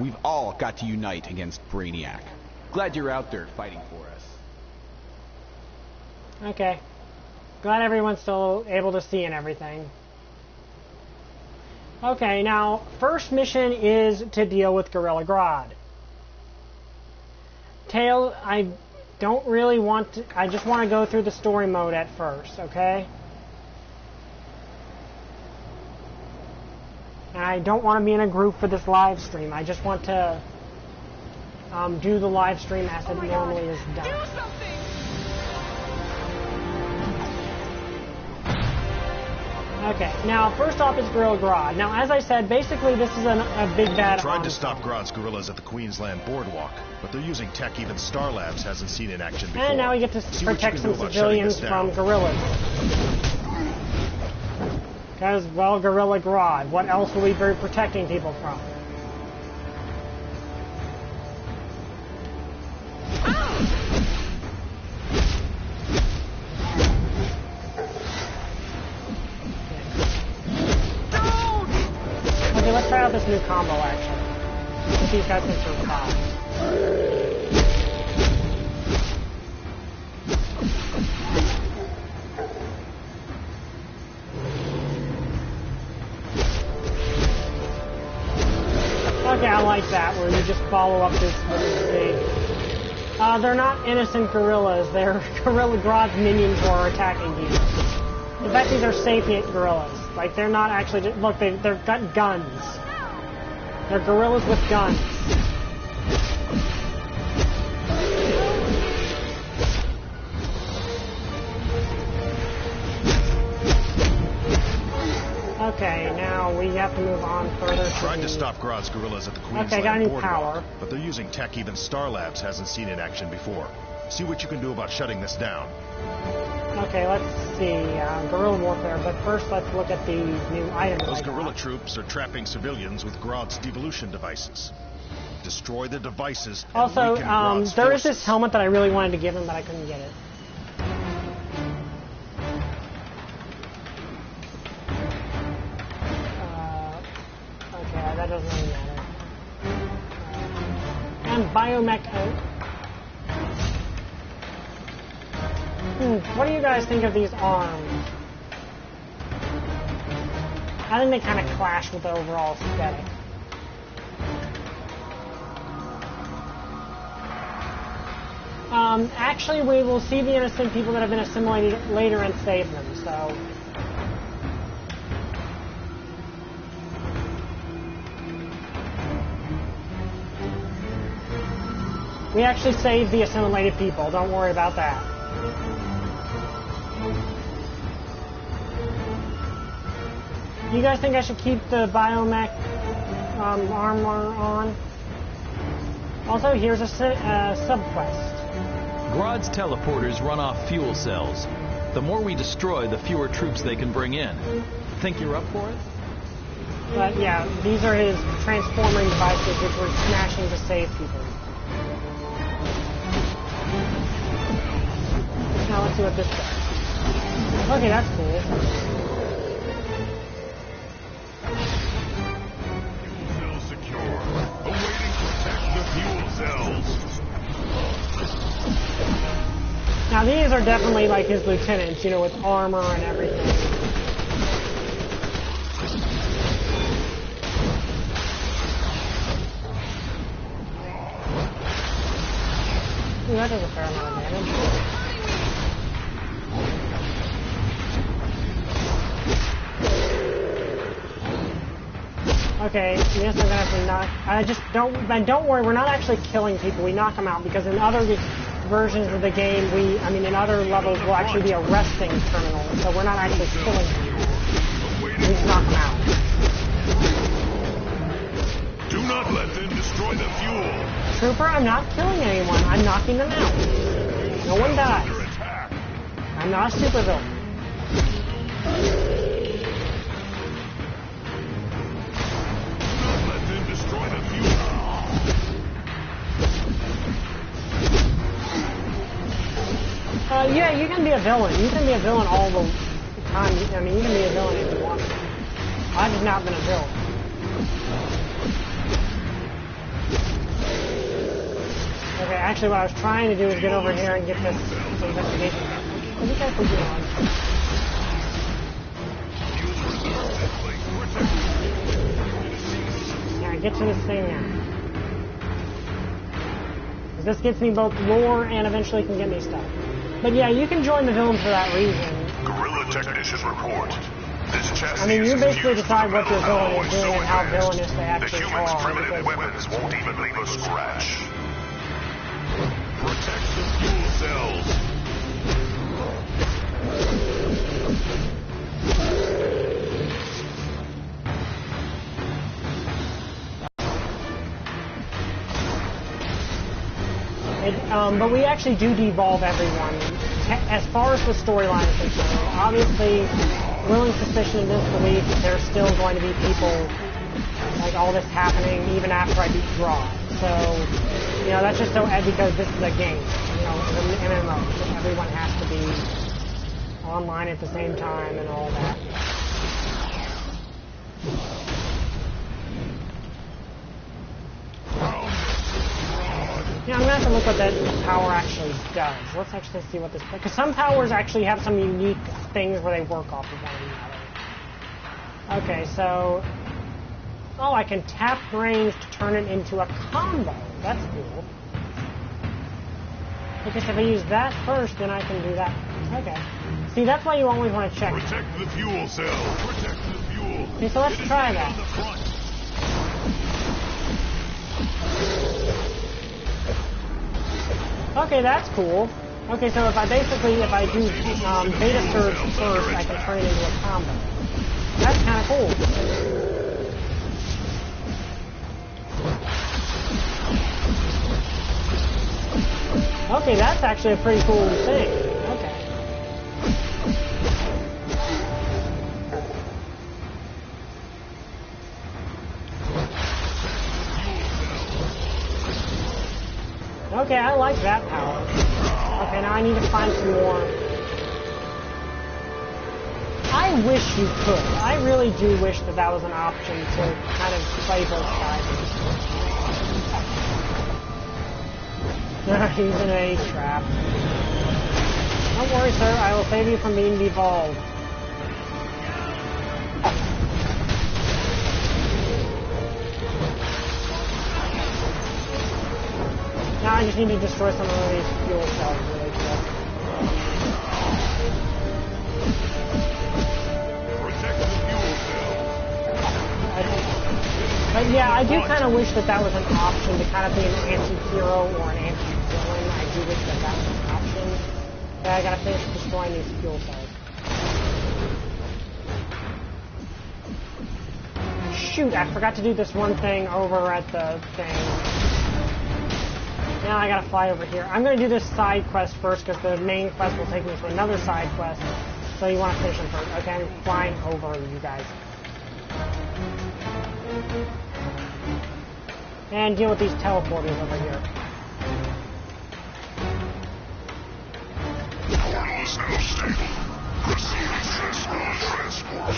We've all got to unite against Brainiac. Glad you're out there fighting for us. Okay. Glad everyone's still able to see and everything. Okay, now, first mission is to deal with Gorilla Grodd. Tails, I don't really want to... I just want to go through the story mode at first, okay? And I don't want to be in a group for this live stream. I just want to do the live stream as it normally is done. Do something! Okay, now first off is Gorilla Grodd. Now, as I said, basically this is a big bad. Tried to stop Grodd's gorillas at the Queensland Boardwalk, but they're using tech even Star Labs hasn't seen in action before. And now we get to protect some civilians from gorillas. Because, well, Gorilla Grodd. What else will we be protecting people from? Okay, let's try out this new combo, actually. If these guys can survive. Okay, I like that, where you just follow up this thing. They're not innocent gorillas. They're Gorilla Grodd's minions who are attacking you. In fact, these are sapient gorillas. Like, they're not actually... Look, they've got guns. They're gorillas with guns. Okay, now we have to move on further. Tried to stop Grodd's gorillas at the Queensland got new Boardwalk, power. but they're using tech even Star Labs hasn't seen in action before. See what you can do about shutting this down. Okay, let's see. Guerrilla warfare, but first let's look at these new items. Those guerrilla troops are trapping civilians with Grodd's devolution devices. Destroy the devices and also, weaken Grodd's there is forces. this helmet that I really wanted to give him, but I couldn't get it. Okay, that doesn't really matter. And biomech out. What do you guys think of these arms? I think they kind of clash with the overall aesthetic. Actually, we will see the innocent people that have been assimilated later and save them, so... We actually saved the assimilated people, don't worry about that. You guys think I should keep the biomech armor on? Also, here's a sub-quest. Grodd's teleporters run off fuel cells. The more we destroy, the fewer troops they can bring in. Think you're up for it? But yeah, these are his transforming devices which we're smashing to save people. Now let's see what this does. Okay, that's cool. Fuel cell secure. Awaiting protect the fuel cells. Now these are definitely like his lieutenants, you know, with armor and everything. Ooh, that does a fair amount of damage. Okay, yes, I'm gonna have to knock. Don't worry, we're not actually killing people. We knock them out because in other versions of the game, in other levels, we'll actually be arresting criminals. So we're not actually killing people. We just knock them out. Do not let them destroy the fuel. Trooper, I'm not killing anyone. I'm knocking them out. No one dies. I'm not a supervillain. Yeah, you can be a villain. You can be a villain all the time. I mean, you can be a villain if you want to. I've just not been a villain. Okay, actually what I was trying to do is get over here and get this investigation. What are you guys looking on? Yeah, get to this thing now. Because this gets me both lore and eventually can get me stuff. But yeah, you can join the villain for that reason. Guerrilla technician report. This chassis I mean, you basically decide what your villain is doing and how villainous they actually are. The humans' primitive weapons won't even leave a scratch. Protect the fuel cells. But we actually do devolve everyone. As far as the storyline is concerned, obviously, willing suspicion and disbelief, there's still going to be people, like all this happening even after I beat Draw. So, you know, that's just so because this is a game. You know, it's an MMO, so everyone has to be online at the same time and all that. Yeah, I'm going to have to look what that power actually does. Let's actually see what this... Because some powers actually have some unique things where they work off of one another. Okay, so... Oh, I can tap range to turn it into a combo. That's cool. Because if I use that first, then I can do that. Okay. See, that's why you always want to check. Protect the fuel cell. Protect the fuel. Okay, so let's try that. Okay, that's cool. Okay, so if I do beta surge first, I can turn it into a combo. That's kind of cool. Okay, that's actually a pretty cool thing. Okay. Okay, I like that power. Okay, now I need to find some more. I wish you could. I really do wish that that was an option to kind of play both sides. He's in a trap. Don't worry, sir. I will save you from being devolved. Now I just need to destroy some of these fuel cells really quick. Protect the fuel cells. But yeah, I do kind of wish that that was an option to kind of be an anti-hero or an anti-villain. I do wish that that was an option. But I gotta finish destroying these fuel cells. Shoot, I forgot to do this one thing over at the thing. Now I gotta fly over here. I'm gonna do this side quest first because the main quest will take me to another side quest. So you want to finish them first. Okay, I'm flying over you guys. And deal with these teleporters over here. Portal is now stable. Proceed with transport.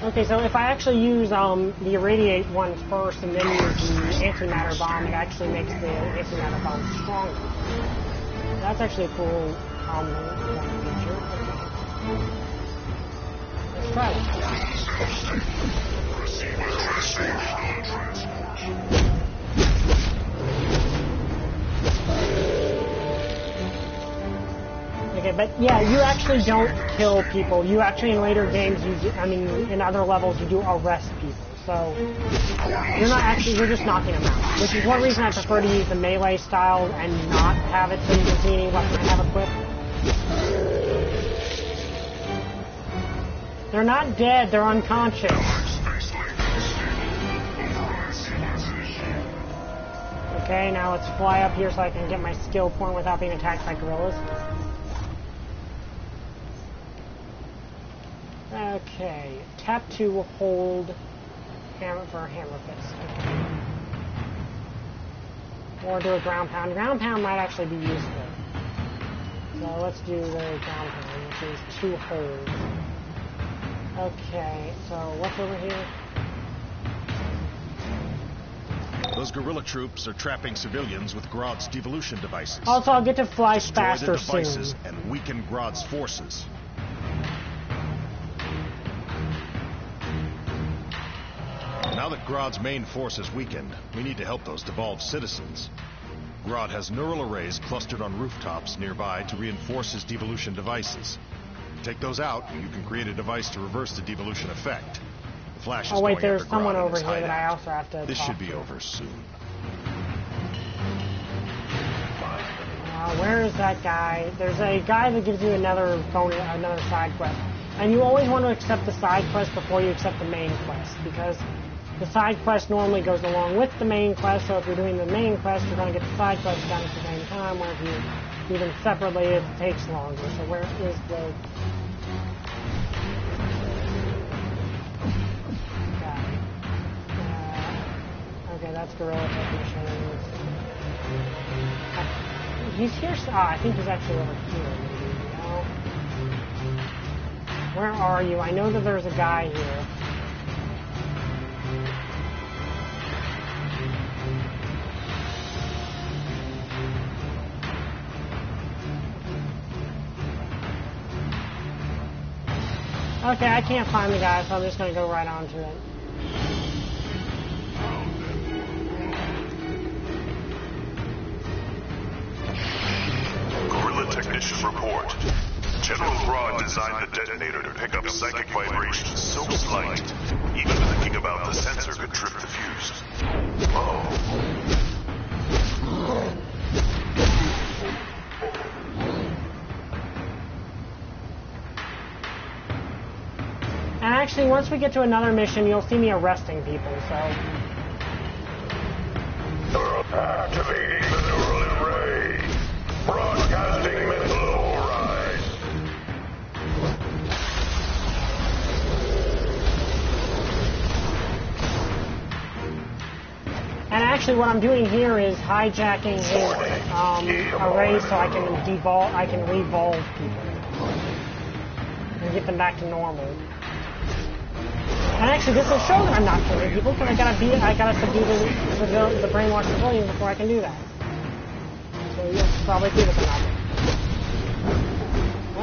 Okay, so if I actually use the irradiate one first and then use the antimatter bomb, it actually makes the antimatter bomb stronger. That's actually a cool feature. Let's try it. Okay, but yeah, you actually don't kill people. You actually, in later games, in other levels, you do arrest people. So, you're just knocking them out. Which is one reason I prefer to use the melee style and not have it so you can see any weapon I have equipped. They're not dead, they're unconscious. Okay, now let's fly up here so I can get my skill point without being attacked by gorillas. Okay, tap 2 will hold hammer for a hammer fist. Okay. Or do a ground pound. Ground pound might actually be useful. So let's do the ground pound, which is 2 holds. Okay, so what's over here? Those guerrilla troops are trapping civilians with Grodd's devolution devices. Also, I'll get to fly faster Destroy the devices soon. and weaken Grodd's forces. Now that Grodd's main force is weakened, we need to help those devolved citizens. Grodd has neural arrays clustered on rooftops nearby to reinforce his devolution devices. Take those out, and you can create a device to reverse the devolution effect. The Flash is oh wait, going there's after someone Grodd in over his here that I hideout. also have to This talk should be to. over soon. Where is that guy? There's a guy that gives you another bonus, another side quest. And you always want to accept the side quest before you accept the main quest, because the side quest normally goes along with the main quest, so if you're doing the main quest, you're going to get the side quest done at the same time, where if you do them separately, it takes longer. So where is the guy? Okay, that's Gorilla Technicians. He's here, I think he's actually over here, maybe, you know? Where are you? I know that there's a guy here. Okay, I can't find the guy, so I'm just going to go right on to it. Guerrilla Technician report. General Grodd designed the detonator to pick up psychic vibrations so slight, even thinking about the sensor could trip the fuse. And actually, once we get to another mission, you'll see me arresting people, so... Activating the neural array. Broadcasting mental override. And actually, what I'm doing here is hijacking his array so I can revolve people. And get them back to normal. And actually, this will show that I'm not killing people, because I gotta subdue the brainwashed civilians before I can do that. So you'll probably see this or not.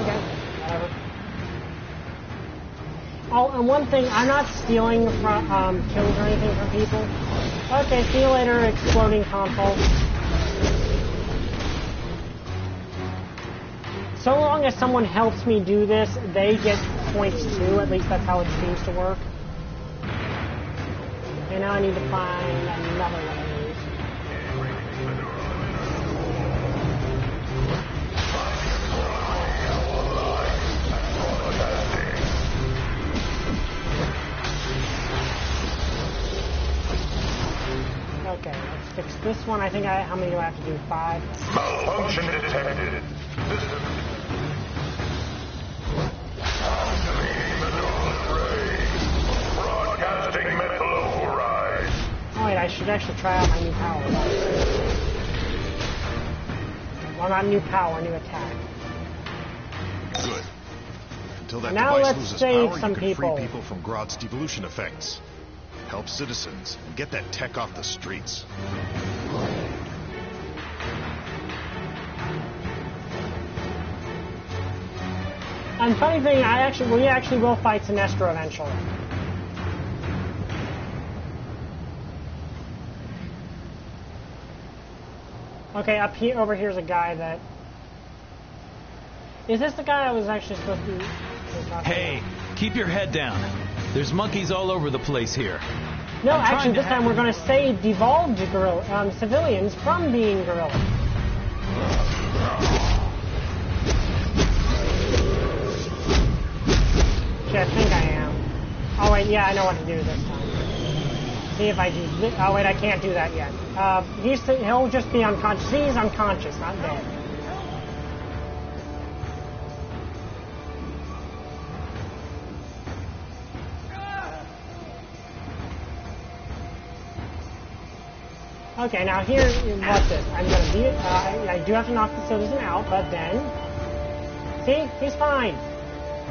Okay, whatever. Oh, and one thing, I'm not stealing from kills or anything from people. Okay, see you later, exploding console. So long as someone helps me do this, they get points too. At least that's how it seems to work. Okay, now I need to find another one of these. Okay, let's fix this one. I think how many do I have to do? 5? Malfunction detected. I should actually try out my new power. Well, not new power, new attack. Good. Until that Now device let's loses save power, some you can people. free people from Grodd's devolution effects. Help citizens and get that tech off the streets. And funny thing, we actually will fight Sinestro eventually. Okay, up here, over here's a guy that... Is this the guy I was actually supposed to... Hey, keep your head down. There's monkeys all over the place here. No, actually, this time we're going to save devolved civilians from being gorillas. Shit, I think I am. Oh wait, yeah, I know what to do this time. See if I do this. Oh wait, I can't do that yet. He'll just be unconscious. He's unconscious, not dead. Okay, now here, what's this? I'm gonna be, I do have to knock the citizen out, but then, see, he's fine.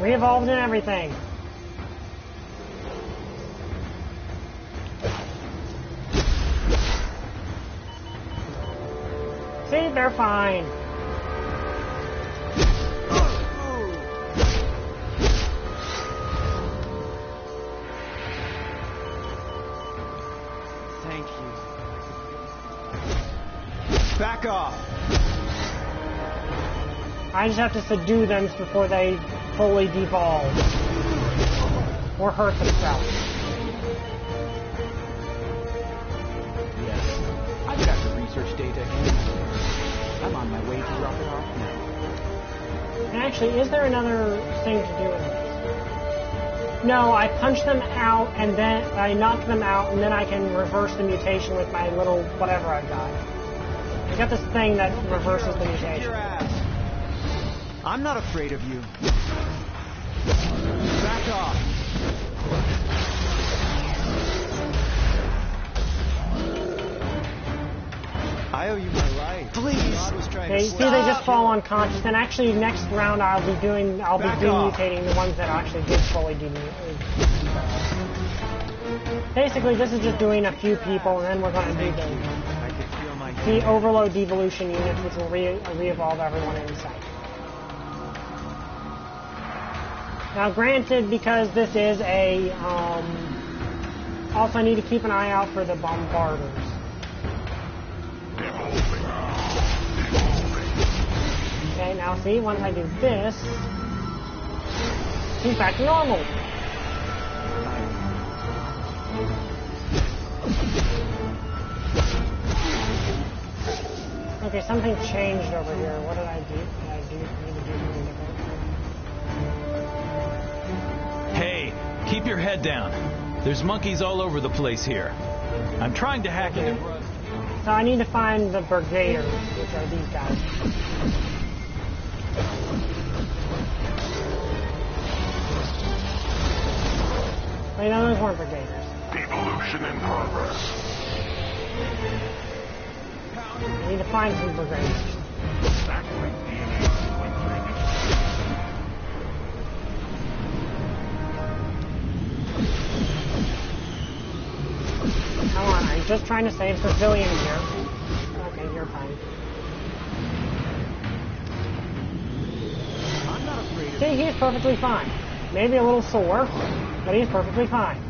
Re-evolved and everything. See, they're fine. Thank you. Back off. I just have to subdue them before they fully devolve or hurt themselves. Yes, I've got the research data. I'm on my way to drop it off now. And actually, is there another thing to do with this? No, I punch them out and then I knock them out and then I can reverse the mutation with my little whatever I've got. I got this thing that reverses the mutation. Your ass. I'm not afraid of you. Back off. I owe you my life. Please. Okay, see, they just fall unconscious. And actually, next round I'll be demutating the ones that actually did fully demutate. Basically, this is just doing a few people, and then we're going to do the overload devolution units, which will re-evolve everyone in sight. Now, granted, because this is a, also I need to keep an eye out for the bombarders. Okay, now see, once I do this, he's back to normal. Okay, something changed over here. What did I do? Did I need to do something different? Hey, keep your head down. There's monkeys all over the place here. I'm trying to hack into... So I need to find the brigaders, which are these guys. Wait, no, those weren't brigaders. Devolution in progress. I need to find some brigaders. Come on, I'm just trying to save civilians here. Okay, you're fine. I'm not afraid of See, he's perfectly fine. Maybe a little sore, but he's perfectly fine.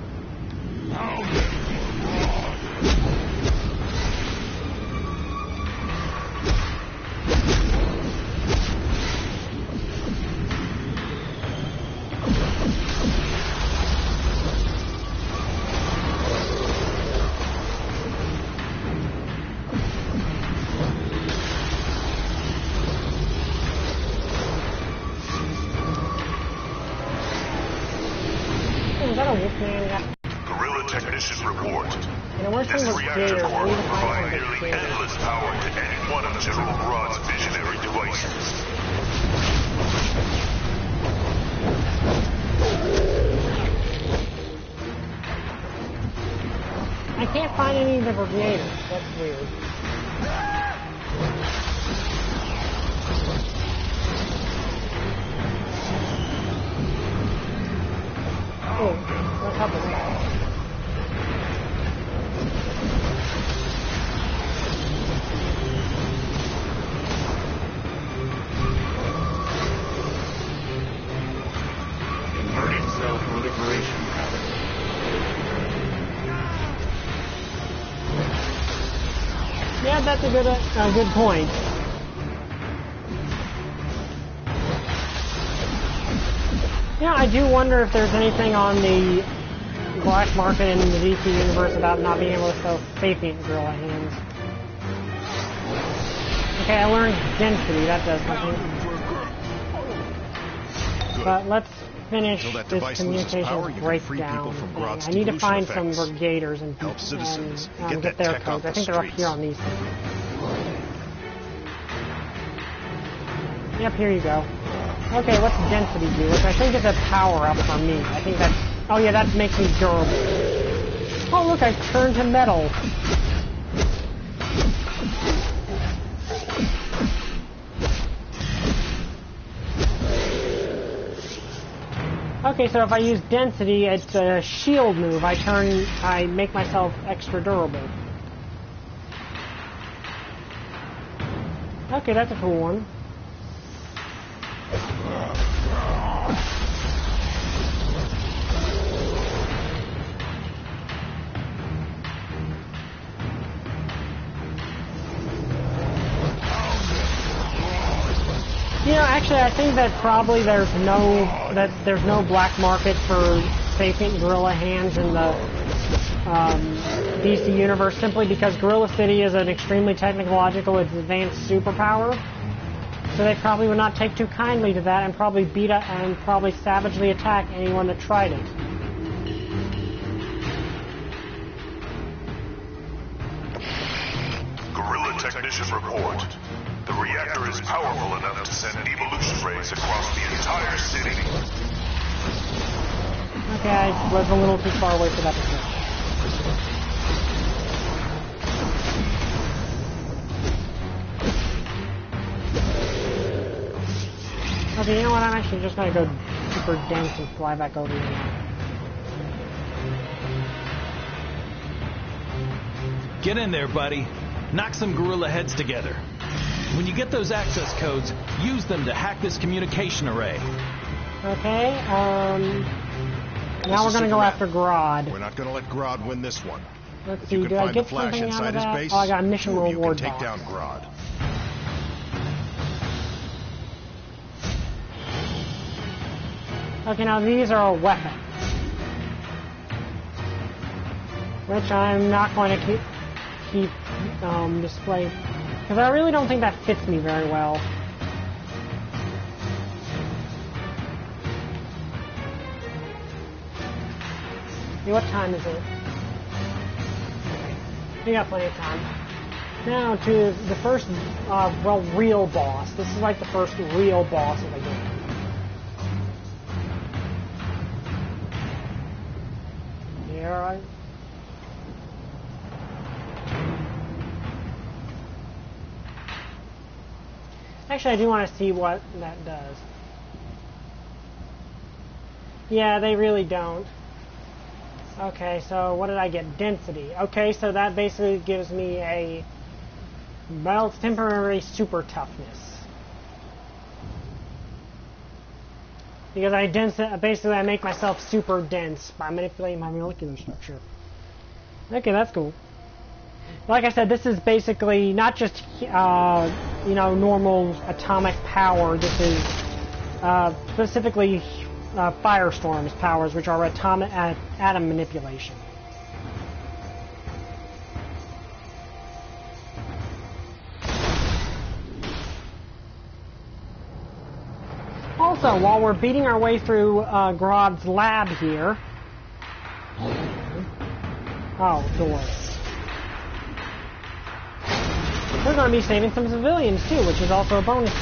Guerrilla technician report. And the worst thing This was reactor gators. core I need will to provide find nearly some gators. endless power to any one of General Grodd's visionary devices. I can't can't find any of the brigaders. That's weird. Oh, what's happening? Inverted cell proliferation pattern. Yeah, that's a good point. Yeah, I do wonder if there's anything on the black market in the DC universe about not being able to sell sapient gorilla hands. Okay, I learned density, that does something. But let's finish this communications breakdown thing. I need to find some brigaders and get their codes. I think they're up here on these things. Yep, here you go. Okay, what's density do? Which I think is a power-up for me. I think that's... Oh yeah, that makes me durable. Oh look, I turned to metal. Okay, so if I use density, it's a shield move. I make myself extra durable. Okay, that's a cool one. You know, actually, I think that probably there's no black market for sapient gorilla hands in the DC universe, simply because Gorilla City is an extremely technological, advanced superpower. So they probably would not take too kindly to that and probably beat up and probably savagely attack anyone that tried it. Gorilla Technician report. The reactor is powerful enough to send evolution rays across the entire city. Okay, I was a little too far away for that to hit. Okay, you know what? I'm actually just gonna go super dense and fly back over here now. Get in there, buddy. Knock some gorilla heads together. When you get those access codes, use them to hack this communication array. Okay, now we're gonna go after Grodd. We're not gonna let Grodd win this one. Let's see, did I get something out of that? Oh, I got a mission reward box. Take down Grodd. Okay, now these are weapons, which I'm not going to keep displayed, because I really don't think that fits me very well. Hey, what time is it? We got plenty of time. Now to the first, real boss. This is like the first real boss of the game. Alright. Actually, I do want to see what that does. Yeah, they really don't. Okay, so what did I get? Density. Okay, so that basically gives me a, well, it's temporary super toughness. Because basically I make myself super dense by manipulating my molecular structure. Okay, that's cool. Like I said, this is basically not just, normal atomic power. This is specifically Firestorm's powers, which are atom manipulation. Also, while we're beating our way through Grodd's lab here... Oh, doors. We're going to be saving some civilians, too, which is also a bonus.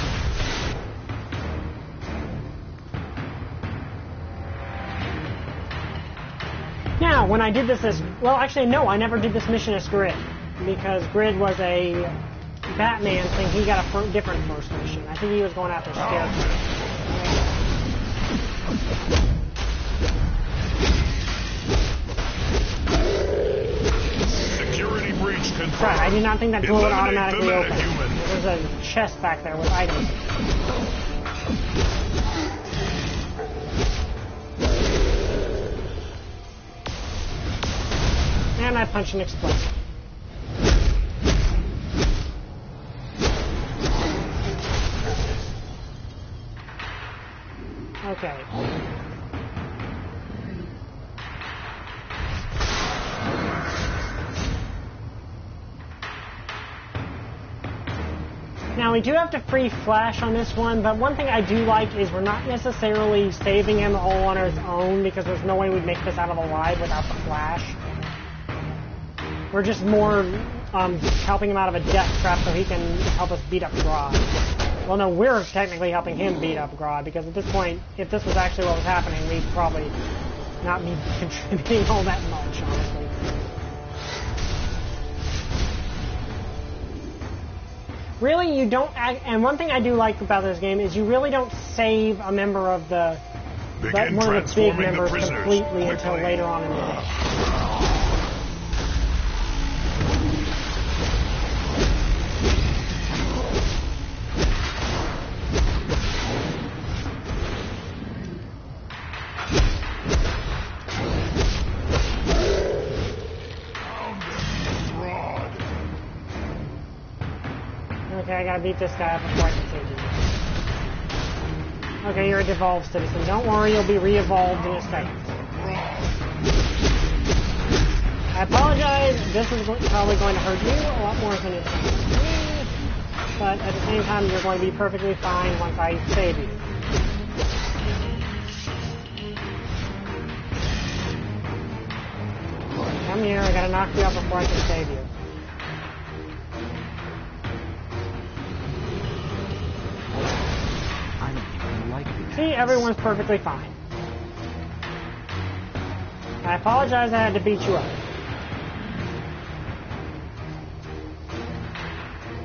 Now, now, when I did this as... Well, actually, no, I never did this mission as Grid. Because Grid was a Batman thing. He got a different first mission. I think he was going after Scarecrow. Security breach confirmed. Right, I did not think that door would automatically open. Human. There's a chest back there with items. And I punched an explosive. Okay. Now we do have to free Flash on this one, but one thing I do like is we're not necessarily saving him all on his own because there's no way we'd make this out of alive without the Flash. We're just more helping him out of a death trap so he can help us beat up Grodd. Well, no, we're technically helping him beat up Grodd because at this point, if this was actually what was happening, we'd probably not be contributing all that much, honestly. Really, you don't... And one thing I do like about this game is you really don't save a member of the... one of the big members completely until later on in the day. Okay, I gotta beat this guy up before I can save you. Okay, you're a devolved citizen. Don't worry, you'll be re-evolved in a second. I apologize, this is probably going to hurt you a lot more than it's going to hurt me, but at the same time, you're going to be perfectly fine once I save you. Come here, I gotta knock you out before I can save you. See, everyone's perfectly fine. I apologize I had to beat you up.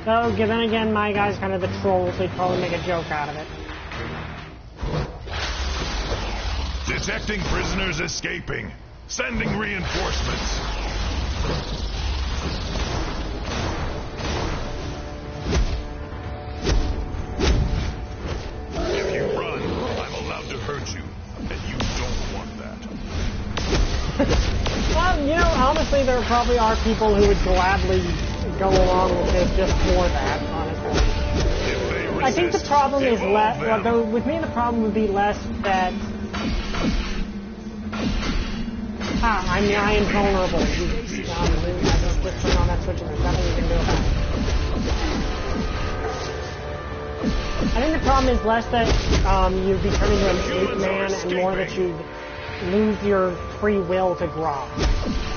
So, then again, my guy's kind of the troll, so he'd probably make a joke out of it. Detecting prisoners escaping. Sending reinforcements. Well, you know, honestly, there probably are people who would gladly go along with this just for that, honestly. I think the problem is less, well, though, with me the problem would be less that... I am vulnerable. I just turn on that switch and there's nothing you can do about it. I think the problem is less that you'd be turning into an ape man and more that you'd lose your free will to Grodd.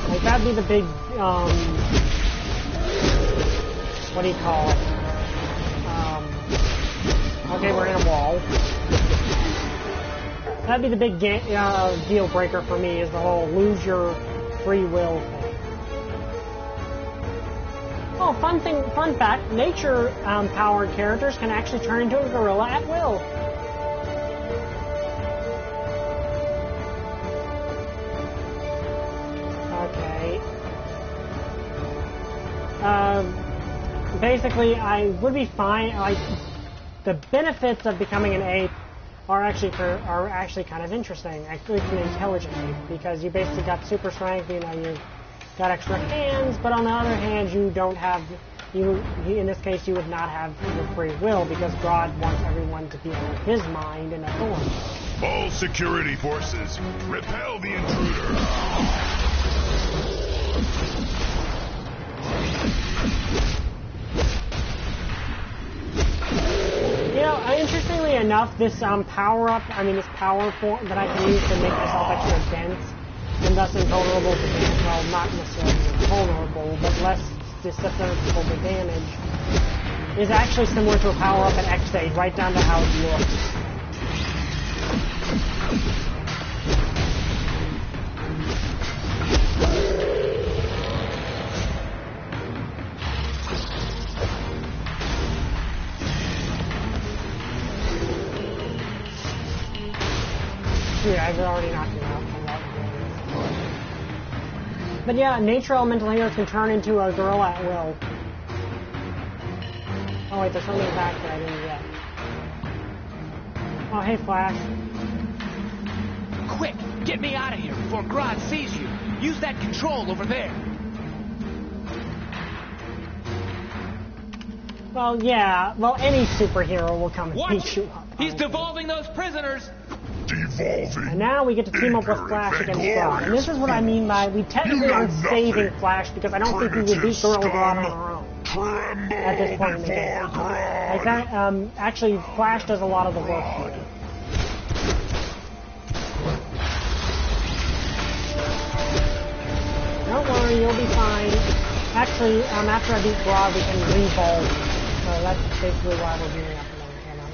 Like, that'd be the big, what do you call it? Okay, we're in a wall. That'd be the big deal breaker for me, is the whole lose your free will thing. Oh, fun fact, nature-powered characters can actually turn into a gorilla at will. Basically, I would be fine. The benefits of becoming an ape are actually kind of interesting. Actually, an intelligent ape, because you basically got super strength. You know, you got extra hands, but on the other hand, you don't have. In this case, you would not have your free will because God wants everyone to be on His mind and authority. All security forces, repel the intruder. You know, interestingly enough, this power-up, this power form that I can use to make myself extra dense and thus invulnerable to damage, well, not necessarily invulnerable, but less susceptible to damage, is actually similar to a power-up in X-Stage, right down to how it looks. I've already knocked him out. But yeah, nature elemental healers can turn into a gorilla at will. Oh wait, there's something back there I didn't get. Oh, hey, Flash. Quick, get me out of here before Grodd sees you. Use that control over there. Well, yeah. Well, any superhero will come and beat you up. He's devolving those prisoners. Devolving. And now we get to team up with Flash against Grodd. And this is what I mean by we technically aren't saving Flash because I don't think we would beat Gorilla Grodd on our own. At this point in the game. Like that, actually, Flash does a lot of the work here. Don't worry, you'll be fine. Actually, after I beat Grodd, we can revolve. So that's basically why we're beating up another camera.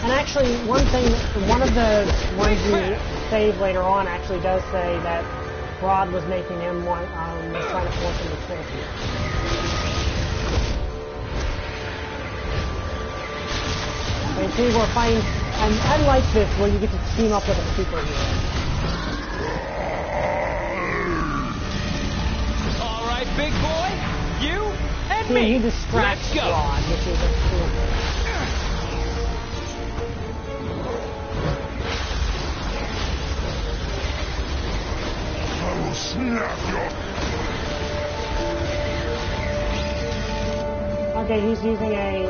And actually, one of the ones you save later on actually does say that Grodd was making him trying to force him to kill him. So you see, we're fighting, and I like this where you get to team up with a superhero. All right, big boy, you and me. He distracts Grodd, which is a cool thing. Snap your... Okay, he's using a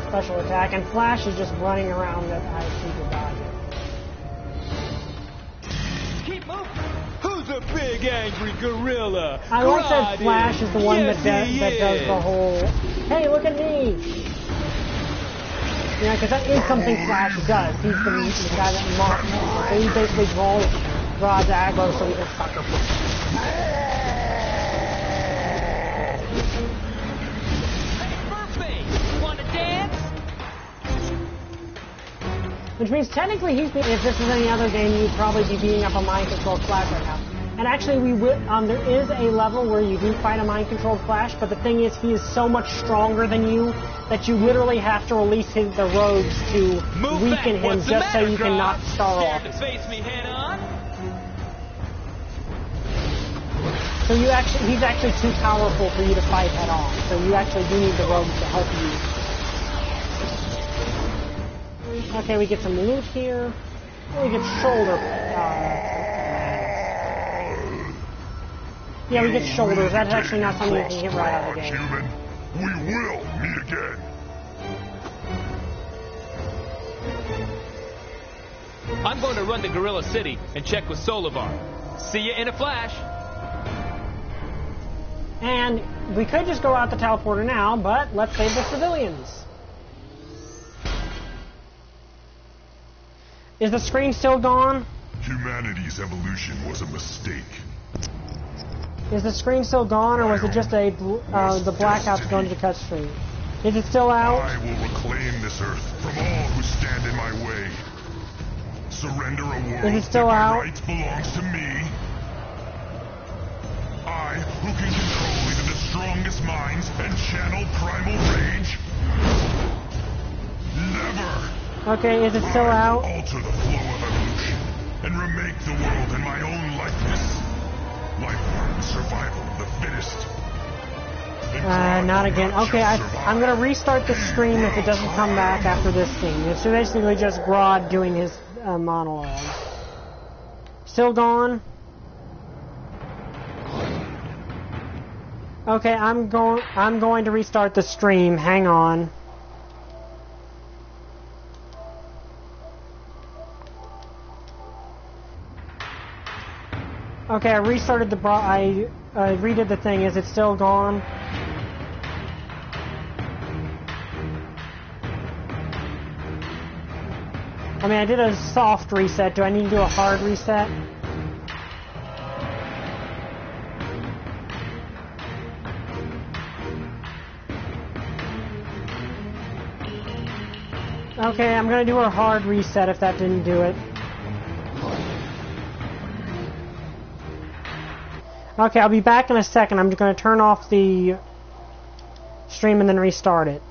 special attack, and Flash is just running around at high speed to dodge it. Keep moving. Who's a big angry gorilla? I like that Flash is the one that does the whole, hey, look at me! Yeah, because that is something Flash does. He's the guy that mocks people. So he basically draws aggro so he can sucker people. Hey, Murphy! Wanna dance? Which means technically if this was any other game, you'd probably be beating up a mind-controlled Flash right now. And actually, there is a level where you do fight a mind-controlled Flash, but the thing is, he is so much stronger than you that you literally have to release the rogues to weaken him just so you can knock Star off. Face me head on? So he's actually too powerful for you to fight head on. So you actually do need the rogues to help you. Okay, we get some loot here. We get shoulder. Yeah, we get shoulders. That's actually not something you can get right out of the game. Human, we will meet again. I'm going to run to Gorilla City and check with Solivar. See you in a flash. And we could just go out the teleporter now, but let's save the civilians. Is the screen still gone? Humanity's evolution was a mistake. Is the screen still gone, or was it just the blackouts going to the cutscreen? Is it still out? I will reclaim this earth from all who stand in my way. Surrender a world Is it still that out? by rights belongs to me. I, who can control even the strongest minds and channel primal rage. Never. Okay, is it still out? Alter the flow of evolution and remake the world in my own likeness. Life, survival of the fittest. Not again. Okay, I'm gonna restart the stream if it doesn't come back after this scene. It's basically just Grodd doing his monologue. Still gone? Okay, I'm going to restart the stream. Hang on. Okay, I restarted I redid the thing. Is it still gone? I mean, I did a soft reset. Do I need to do a hard reset? Okay, I'm gonna do a hard reset if that didn't do it. Okay, I'll be back in a second. I'm just gonna turn off the stream and then restart it.